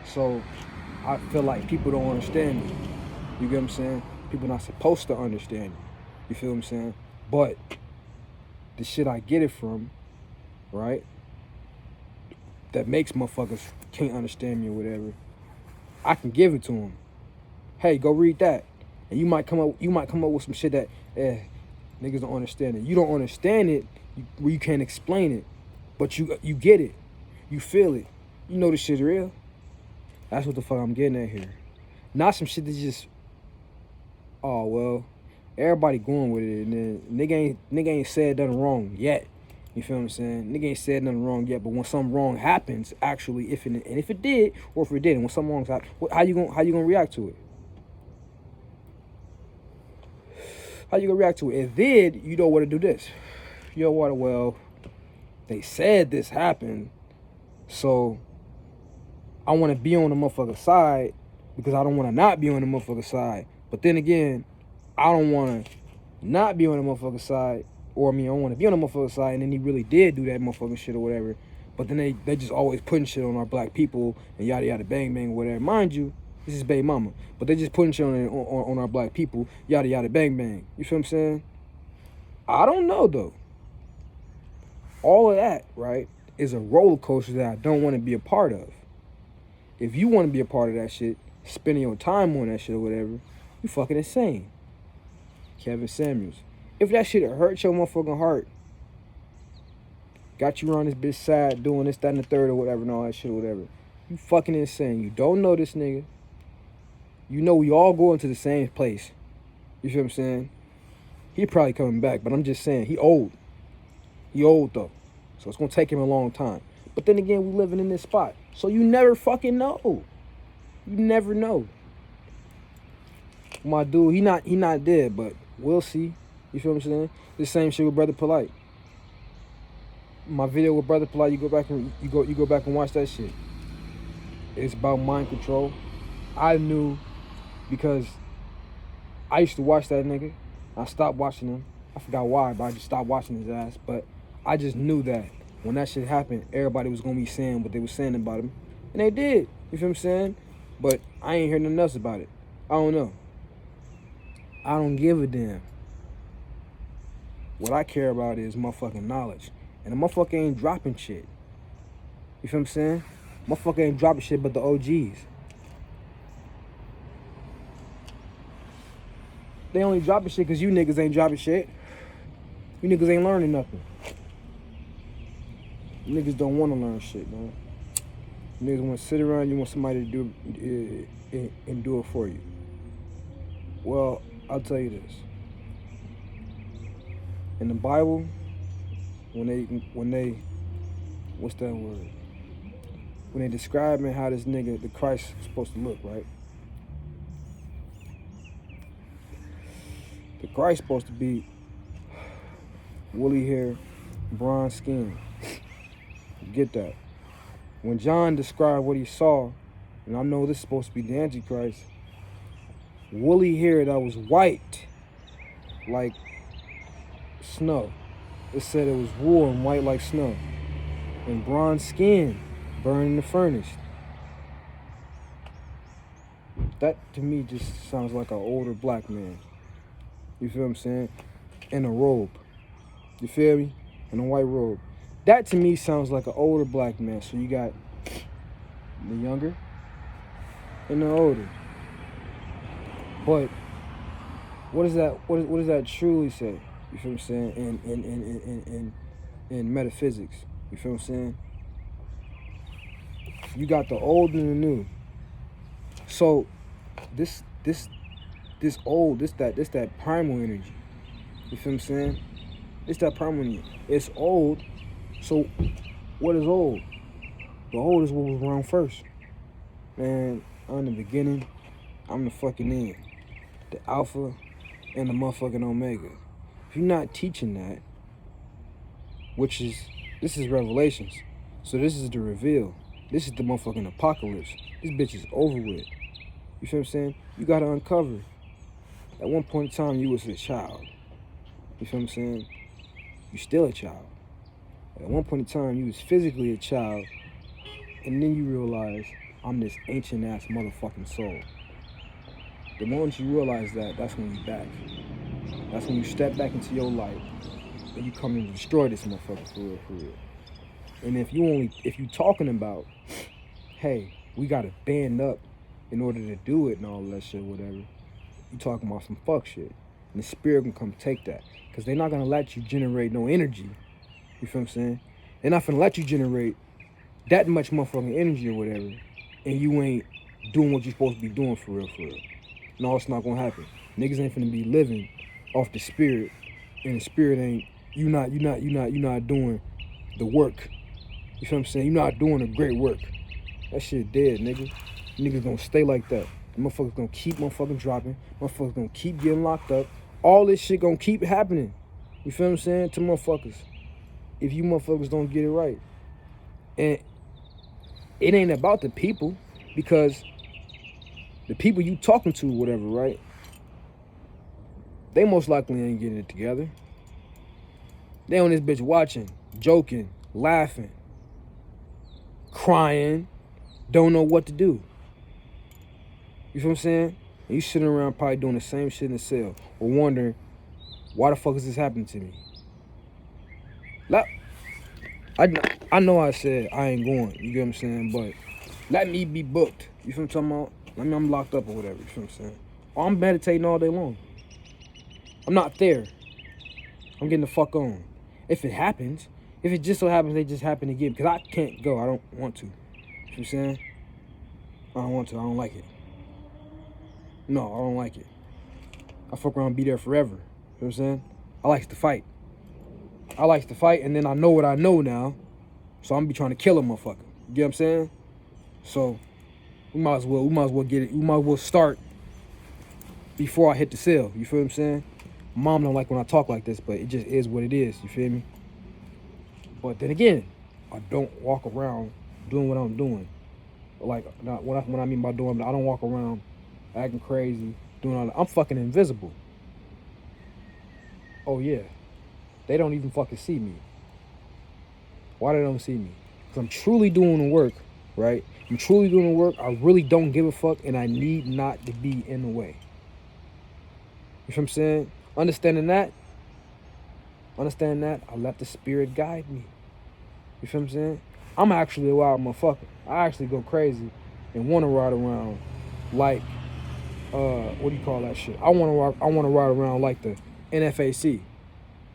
So I feel like people don't understand me. You get what I'm saying? People not supposed to understand me. You feel what I'm saying? But the shit I get it from, right, that makes motherfuckers can't understand me or whatever, I can give it to them. Hey, go read that. And you might come up with some shit that, niggas don't understand it. You don't understand it where you can't explain it. But you get it. You feel it. You know this shit's real. That's what the fuck I'm getting at here. Not some shit that's just, oh, well, everybody going with it, and then nigga ain't said nothing wrong yet. You feel what I'm saying? Nigga ain't said nothing wrong yet, but when something wrong happens, actually, if it did, or if it didn't, when something wrong happens, how you gonna react to it? How you gonna react to it? If it did, you don't want to do this. You know what? Well, they said this happened, so I want to be on the motherfucker side because I don't want to not be on the motherfucker side. But then again, I don't want to not be on the motherfucker side, or I don't want to be on the motherfucker side, and then he really did do that motherfucking shit or whatever. But then they just always putting shit on our black people and yada yada bang bang or whatever. Mind you, this is baby mama, but they just putting shit on our black people, yada yada bang bang. You feel what I'm saying? I don't know though. All of that, right, is a roller coaster that I don't want to be a part of. If you want to be a part of that shit, spending your time on that shit or whatever, you fucking insane. Kevin Samuels. If that shit hurt your motherfucking heart, got you around this bitch side doing this, that, and the third or whatever and all that shit or whatever, you fucking insane. You don't know this nigga. You know we all going to the same place. You feel what I'm saying? He probably coming back, but I'm just saying, he old. He old though. So it's gonna take him a long time. But then again, we living in this spot. So you never fucking know. You never know. My dude, he not dead, but we'll see. You feel what I'm saying? The same shit with Brother Polite. My video with Brother Polite, you go back and watch that shit. It's about mind control. I knew because I used to watch that nigga. I stopped watching him. I forgot why, but I just stopped watching his ass. But I just knew that when that shit happened, everybody was gonna be saying what they were saying about him. And they did. You feel what I'm saying? But I ain't heard nothing else about it. I don't know. I don't give a damn. What I care about is motherfucking knowledge. And the motherfucker ain't dropping shit. You feel what I'm saying? Motherfucker ain't dropping shit but the OGs. They only dropping shit because you niggas ain't dropping shit. You niggas ain't learning nothing. You niggas don't want to learn shit, man. You niggas want to sit around, you want somebody to do and do it for you. Well, I'll tell you this. In the Bible, when they what's that word? When they describing how this nigga, the Christ, is supposed to look, right? The Christ supposed to be woolly hair, bronze skin. Get that. When John described what he saw, and I know this is supposed to be the Antichrist, woolly hair that was white, like snow. It said it was wool and white like snow. And bronze skin, burned in the furnace. That to me just sounds like an older black man. You feel what I'm saying? In a robe. You feel me? In a white robe. That to me sounds like an older black man. So you got the younger and the older. But what does that truly say? You feel what I'm saying? In metaphysics. You feel what I'm saying? You got the old and the new. So this that primal energy. You feel what I'm saying? It's that primal energy. It's old. So what is old? The old is what was around first. Man, I'm the beginning. I'm the fucking end. The alpha and the motherfucking omega. If you're not teaching that, this is Revelations. So this is the reveal. This is the motherfucking apocalypse. This bitch is over with. You feel what I'm saying? You gotta uncover. At one point in time, you was a child. You feel what I'm saying? You still a child. At one point in time, you was physically a child, and then you realize, I'm this ancient ass motherfucking soul. The moment you realize that, that's when you back. That's when you step back into your life, and you come and destroy this motherfucker for real. And if you talking about, hey, we gotta band up in order to do it and all that shit, whatever, you talking about some fuck shit. And the spirit can come take that. Because they're not gonna let you generate no energy. You feel what I'm saying? They're not gonna let you generate that much motherfucking energy or whatever, and you ain't doing what you're supposed to be doing for real. No, it's not gonna happen. Niggas ain't finna be living off the spirit, and the spirit ain't, you not doing the work. You feel what I'm saying? You're not doing a great work. That shit dead, nigga. Niggas gonna stay like that. The motherfuckers gonna keep motherfucking dropping. Motherfuckers gonna keep getting locked up. All this shit gonna keep happening. You feel what I'm saying? To motherfuckers. If you motherfuckers don't get it right. And it ain't about the people, because the people you talking to, whatever, right? They most likely ain't getting it together. They on this bitch watching, joking, laughing, crying, don't know what to do. You feel what I'm saying? And you sitting around probably doing the same shit in the cell, or wondering, why the fuck is this happening to me? I know I said I ain't going, you get what I'm saying? But let me be booked. You feel what I'm talking about? Let me, I'm locked up or whatever, you feel what I'm saying? Or I'm meditating all day long. I'm not there. I'm getting the fuck on. If it happens, if it just so happens they just happen again, because I can't go, I don't want to. You know what I'm saying? I don't want to, I don't like it. No, I don't like it. I fuck around and be there forever. You know what I'm saying? I like to fight. And then I know what I know now. So I'm gonna be trying to kill a motherfucker. You get what I'm saying? So we might as well get it. We might as well start before I hit the cell. You feel what I'm saying? Mom don't like when I talk like this, but it just is what it is. You feel me? But then again, I don't walk around doing what I'm doing. Like, not what I mean by doing, I don't walk around acting crazy, doing all that. I'm fucking invisible. Oh yeah. They don't even fucking see me. Why they don't see me? Because I'm truly doing the work right? I'm truly doing the work. I really don't give a fuck, and I need not to be in the way. You feel what I'm saying? Understanding that, I let the spirit guide me. You feel what I'm saying? I'm actually a wild motherfucker. I actually go crazy and want to ride around like, what do you call that shit? I want to ride around like the NFAC.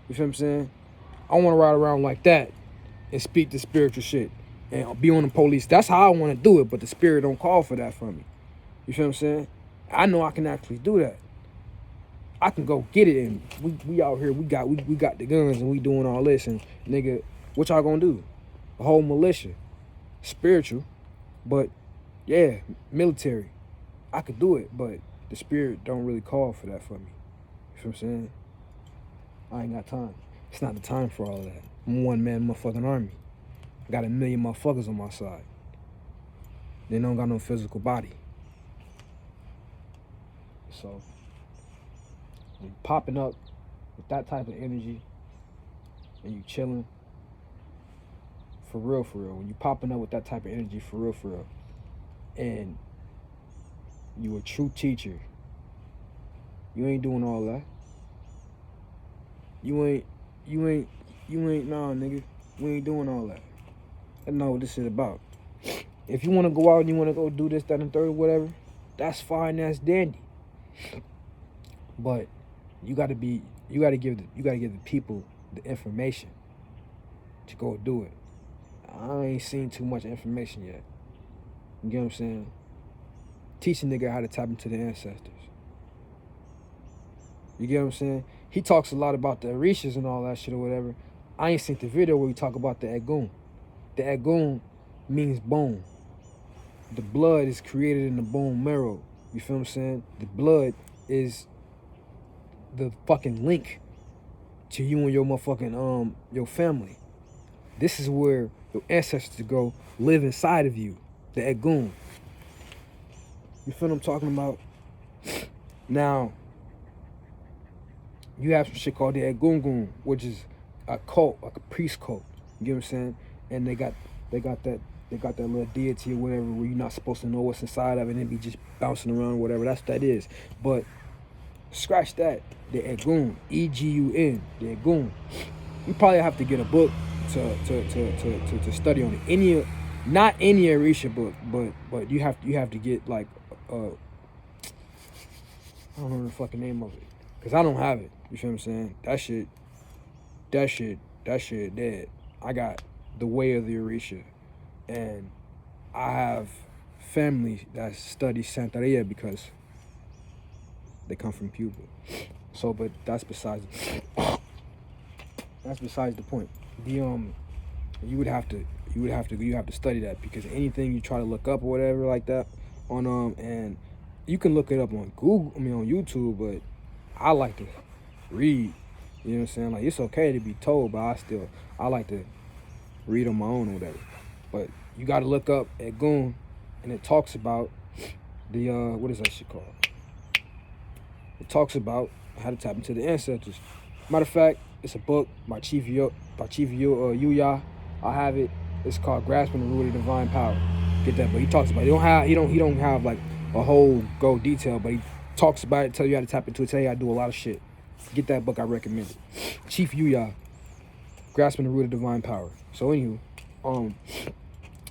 You feel what I'm saying? I want to ride around like that and speak the spiritual shit and be on the police. That's how I want to do it, but the spirit don't call for that for me. You feel what I'm saying? I know I can actually do that. I can go get it, and we out here. We got the guns, and we doing all this. And nigga, what y'all gonna do? A whole militia, spiritual, but yeah, military. I could do it, but the spirit don't really call for that for me. You feel what I'm saying? I ain't got time. It's not the time for all of that. I'm a one-man motherfucking army. I got 1 million motherfuckers on my side. They don't got no physical body. So, when you popping up with that type of energy and you chilling, for real, when you popping up with that type of energy, for real, and you a true teacher, you ain't doing all that. You ain't, nah, nigga. We ain't doing all that. I know what this is about. If you want to go out and you want to go do this, that, and third, whatever, that's fine, that's dandy. But you gotta give the people the information to go do it. I ain't seen too much information yet. You get what I'm saying? Teach a nigga how to tap into the ancestors. You get what I'm saying? He talks a lot about the Orishas and all that shit or whatever. I ain't seen the video where he talk about the Egun. The Egun means bone. The blood is created in the bone marrow. You feel what I'm saying? The blood is the fucking link to you and your motherfucking your family. This is where your ancestors go live inside of you. The Egun. You feel what I'm talking about? Now, you have some shit called the Egungun, which is a cult, like a priest cult. You get what I'm saying? And they got that little deity or whatever where you're not supposed to know what's inside of it and it be just bouncing around or whatever. That's what that is. But scratch that. The Egun, E-G-U-N, the Egun. You probably have to get a book to study on it. Not any Orisha book, but you have to get like I don't know the fucking name of it, cause I don't have it. You feel what I'm saying? That shit dead. I got the Way of the Orisha, and I have family that study Santeria because they come from Cuba. So, but that's besides the point. You would have to study that, because anything you try to look up or whatever like that on and you can look it up on Google, on YouTube, but I like to read. You know what I'm saying? Like, it's okay to be told, but I like to read on my own or whatever. But you got to look up Egun, and it talks about the what is that shit called? It talks about how to tap into the ancestors. Matter of fact, it's a book by Chief Yuya. I have it. It's called Grasping the Root of Divine Power. Get that? But he talks about it. He don't have like a whole go detail, but he talks about it, tell you how to tap into it, tell you how to do a lot of shit. Get that book, I recommend it. Chief Yuya, Grasping the Root of Divine Power. So anywho,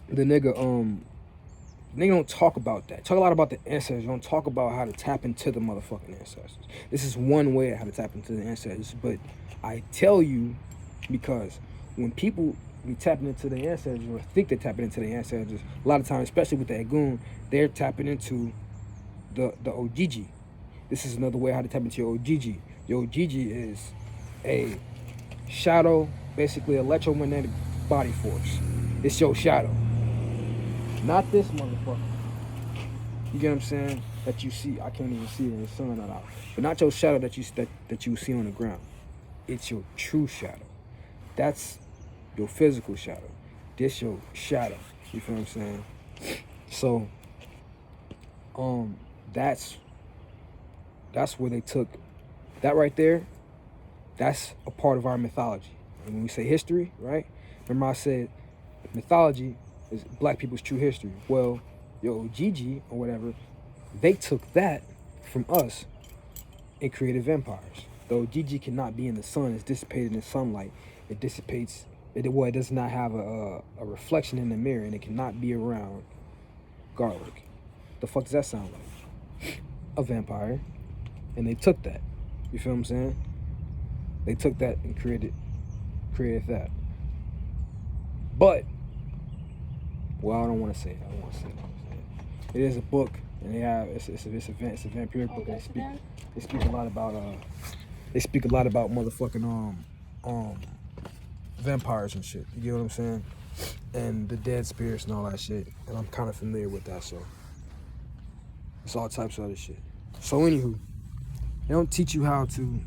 the nigga don't talk about that. Talk a lot about the ancestors. Don't talk about how to tap into the motherfucking ancestors. This is one way how to tap into the ancestors. But I tell you, because when people be tapping into the ancestors or think they're tapping into the ancestors, a lot of times, especially with the Egun, they're tapping into the Ojiji. This is another way how to tap into your Ojiji. Your Ojiji is a shadow, basically electromagnetic body force. It's your shadow. Not this motherfucker. You get what I'm saying? That you see. I can't even see it in the sun not out. But not your shadow that you see on the ground. It's your true shadow. That's your physical shadow. This your shadow. You feel what I'm saying? So, that's where they took that right there. That's a part of our mythology. And when we say history, right? Remember I said mythology It's black people's true history. Well, yo, Gigi or whatever, they took that from us and created vampires. Though Gigi cannot be in the sun, it's dissipated in sunlight. It dissipates. It does not have a reflection in the mirror, and it cannot be around garlic. The fuck does that sound like? A vampire. And they took that. You feel what I'm saying? They took that and created that. But, well, I don't want to say it. I don't want to say it. It is a book, and they have it's a vampire book. And they speak a lot about motherfucking vampires and shit. You get what I'm saying? And the dead spirits and all that shit. And I'm kind of familiar with that, so it's all types of other shit. So anywho, they don't teach you how to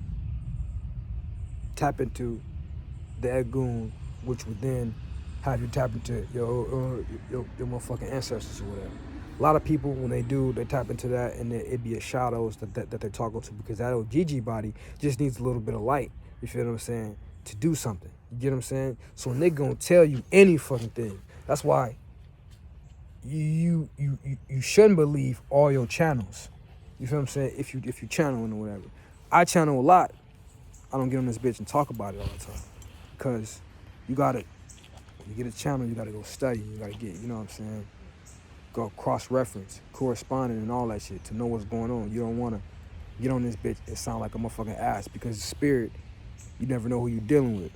tap into the Egun, which would then have you tap into your motherfucking ancestors or whatever. A lot of people, when they do, they tap into that, and it be a shadows that they're talking to, because that old Gigi body just needs a little bit of light. You feel what I'm saying? To do something. You get what I'm saying? So they gonna tell you any fucking thing. That's why you shouldn't believe all your channels. You feel what I'm saying? If you channeling or whatever. I channel a lot. I don't get on this bitch and talk about it all the time. Because you gotta, when you get a channel, you gotta go study. You gotta get, you know what I'm saying? Go cross-reference, corresponding and all that shit to know what's going on. You don't wanna get on this bitch and sound like a motherfucking ass, because the spirit, you never know who you're dealing with.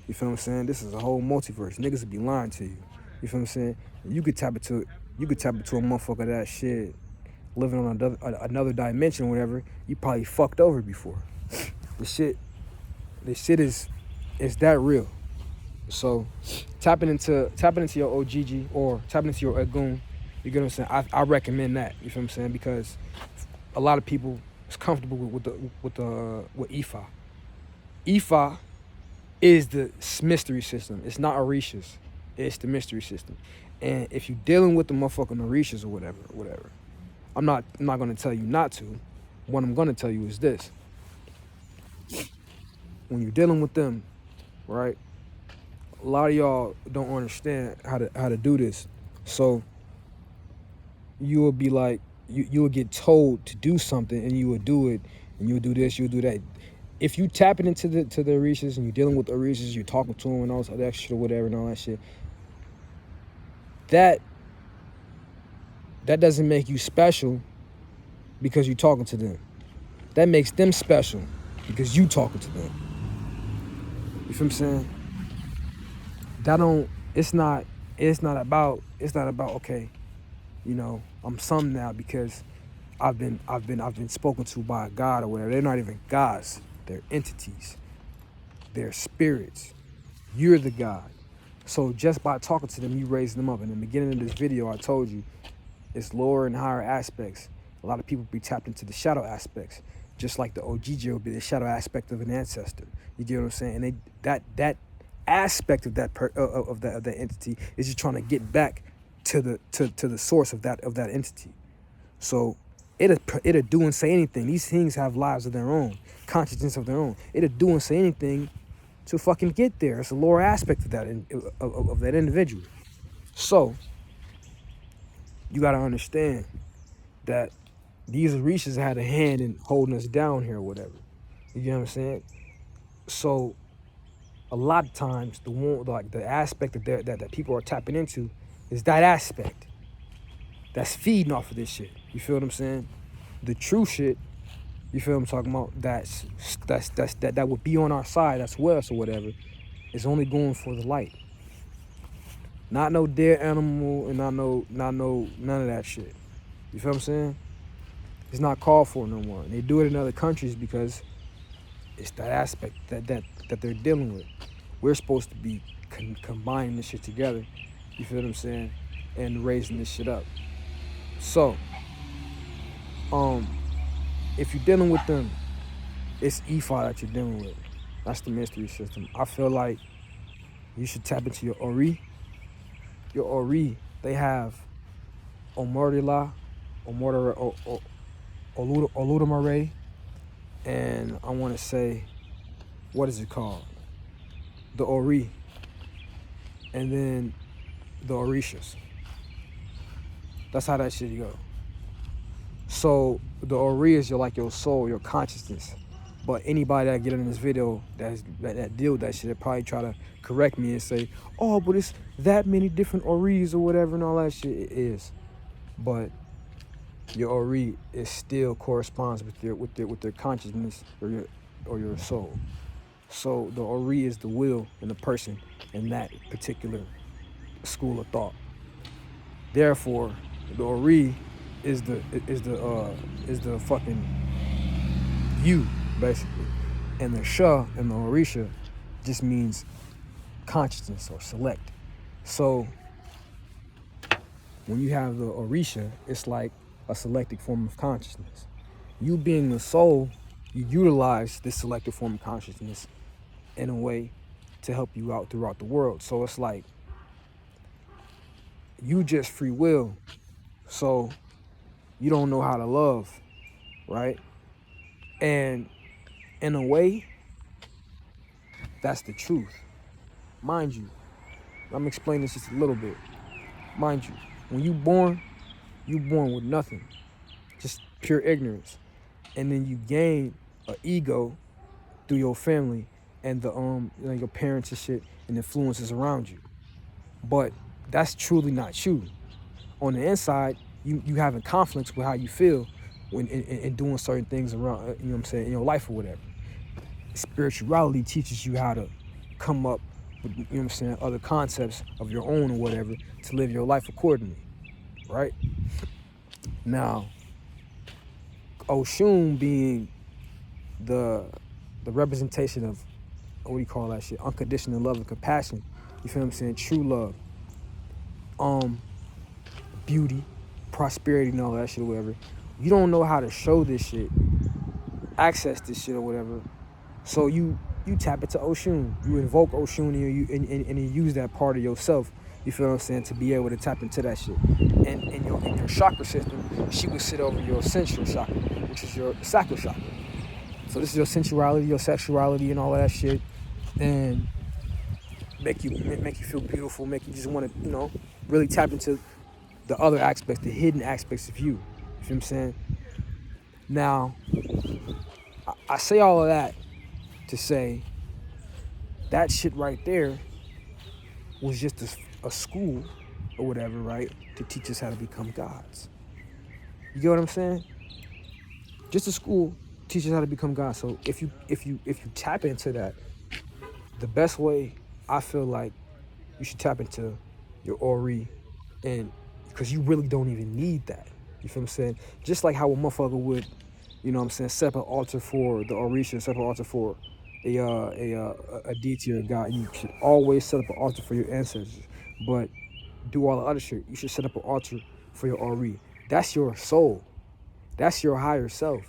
You feel what I'm saying? This is a whole multiverse. Niggas would be lying to you. You feel what I'm saying? You could tap into a motherfucker that shit, living on another dimension or whatever. You probably fucked over before. This shit is that real. So tapping into your OGG or tapping into your Egun, you get what I'm saying? I recommend that. You feel what I'm saying? Because a lot of people is comfortable with Ifa. Ifa is the mystery system. It's not Orishas. It's the mystery system. And if you're dealing with the motherfucking Orishas or whatever, I'm not gonna tell you not to. What I'm gonna tell you is this. When you're dealing with them, right? A lot of y'all don't understand how to do this. So you will be like, you will get told to do something, and you will do it, and you will do this, you will do that. If you tapping into the Orishas and you're dealing with the Orishas, you're talking to them and all that shit or whatever and all that shit, that doesn't make you special because you're talking to them. That makes them special because you talking to them. You feel what I'm saying? It's not about okay, you know, I'm some now because I've been spoken to by a god or whatever. They're not even gods. They're entities. They're spirits. You're the god. So just by talking to them, you raise them up. In the beginning of this video, I told you it's lower and higher aspects. A lot of people be tapped into the shadow aspects, just like the OGG will be the shadow aspect of an ancestor. You get what I'm saying? And that aspect of that entity is just trying to get back to the source of that entity. So it'll do and say anything. These things have lives of their own, consciousness of their own. It'll do and say anything to fucking get there. It's a lower aspect of that of that individual. So you gotta understand that these Orishas had a hand in holding us down here or whatever. You know what I'm saying? So a lot of times the aspect of that people are tapping into is that aspect that's feeding off of this shit. You feel what I'm saying? The true shit, you feel what I'm talking about? That would be on our side, that's West or whatever, is only going for the light. Not no dead animal and none of that shit. You feel what I'm saying? It's not called for no more. And they do it in other countries because it's that aspect that they're dealing with. We're supposed to be combining this shit together. You feel what I'm saying? And raising this shit up. So, if you're dealing with them, it's Ifa that you're dealing with. That's the mystery system. I feel like you should tap into your Ori. Your Ori, they have Omordila, Oludamare, and I want to say, what is it called? The Ori. And then the Orishas. That's how that shit go. So the Ori is your soul, your consciousness. But anybody that get in this video that deal with that shit, they probably try to correct me and say, oh, but it's that many different Oris or whatever and all that shit. It is. But your Ori is still corresponds with your consciousness or your soul. So the Ori is the will in the person in that particular school of thought. Therefore, the Ori is the fucking you, basically. And the Sha and the Orisha just means consciousness or select. So when you have the Orisha, it's like a selected form of consciousness. You being the soul, you utilize this selected form of consciousness in a way to help you out throughout the world. So it's like you just free will. So you don't know how to love, right? And in a way, that's the truth. Mind you, I'm explaining this just a little bit. Mind you, when you born with nothing, just pure ignorance. And then you gain an ego through your family and the your parents and shit and influences around you. But that's truly not you. On the inside, you having conflicts with how you feel when in doing certain things around, you know what I'm saying, in your life or whatever. Spirituality teaches you how to come up with, you know what I'm saying, other concepts of your own or whatever to live your life accordingly, right? Now, Oshun being the representation of, what do you call that shit, unconditional love and compassion, you feel what I'm saying, true love, beauty, prosperity and all that shit or whatever. You don't know how to show this shit, access this shit or whatever. So you tap into Oshun. You invoke Oshun and you use that part of yourself, you feel what I'm saying, to be able to tap into that shit. And in your chakra system, she would sit over your sensual chakra, which is your sacral chakra. So this is your sensuality, your sexuality and all of that shit. And make you feel beautiful, make you just want to, you know, really tap into the other aspects, the hidden aspects of you. You feel what I'm saying? Now, I say all of that to say that shit right there was just a school or whatever, right? To teach us how to become gods. You get what I'm saying? Just a school teaches how to become gods. So if you tap into that, the best way I feel like you should tap into your Ori, and because you really don't even need that. You feel what I'm saying? Just like how a motherfucker would, you know what I'm saying, set up an altar for the Orisha, set up an altar for a deity or God. You should always set up an altar for your ancestors, but do all the other shit. You should set up an altar for your Ori. That's your soul. That's your higher self.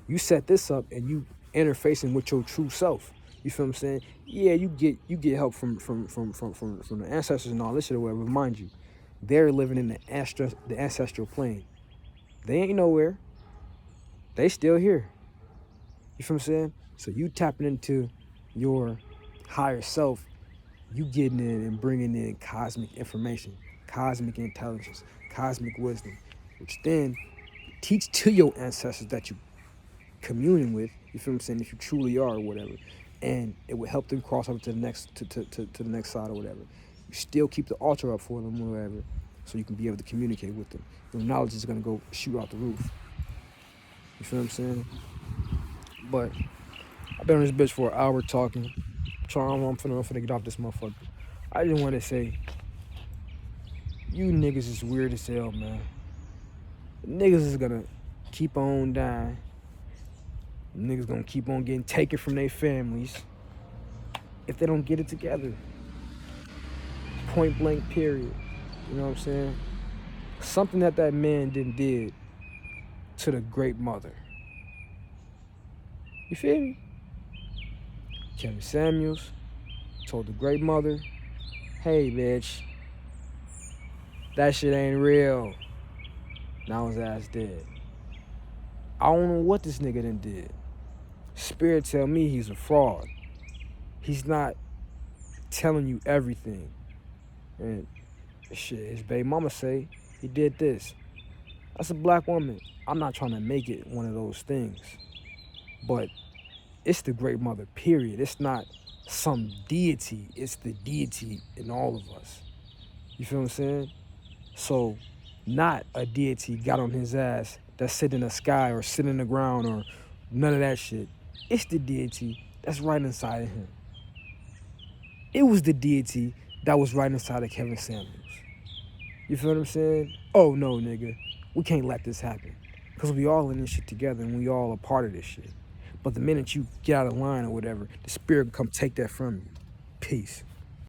You set this up and you interfacing with your true self. You feel what I'm saying? Yeah, you get help from the ancestors and all this shit or whatever. Mind you, they're living in the ancestral plane. They ain't nowhere. They still here. You feel what I'm saying? So you tapping into your higher self, you getting in and bringing in cosmic information, cosmic intelligence, cosmic wisdom, which then teach to your ancestors that you communing with, you feel what I'm saying, if you truly are or whatever, and it will help them cross over to the next to the next side or whatever. You still keep the altar up for them or whatever, so you can be able to communicate with them. Your knowledge is gonna go shoot out the roof. You feel what I'm saying? But I've been on this bitch for an hour talking. I'm finna get off this motherfucker. I just want to say, you niggas is weird as hell, man. Niggas is gonna keep on dying. Niggas gonna keep on getting taken from their families if they don't get it together. Point blank, period. You know what I'm saying? Something that man did to the great mother. You feel me? Kevin Samuels told the great mother, hey, bitch, that shit ain't real. Now his ass dead. I don't know what this nigga done did. Spirit tell me he's a fraud. He's not telling you everything. And Shit, his baby mama say he did this. That's a black woman. I'm not trying to make it one of those things, but it's the great mother, period. It's not some deity. It's the deity in all of us. You feel what I'm saying? So, not a deity got on his ass that's sitting in the sky or sitting in the ground or none of that shit. It's the deity that's right inside of him. It was the deity that was right inside of Kevin Samuels. You feel what I'm saying? Oh no, nigga. We can't let this happen. Because we all in this shit together and we all a part of this shit. But the minute you get out of line or whatever, the spirit can come take that from you. Peace.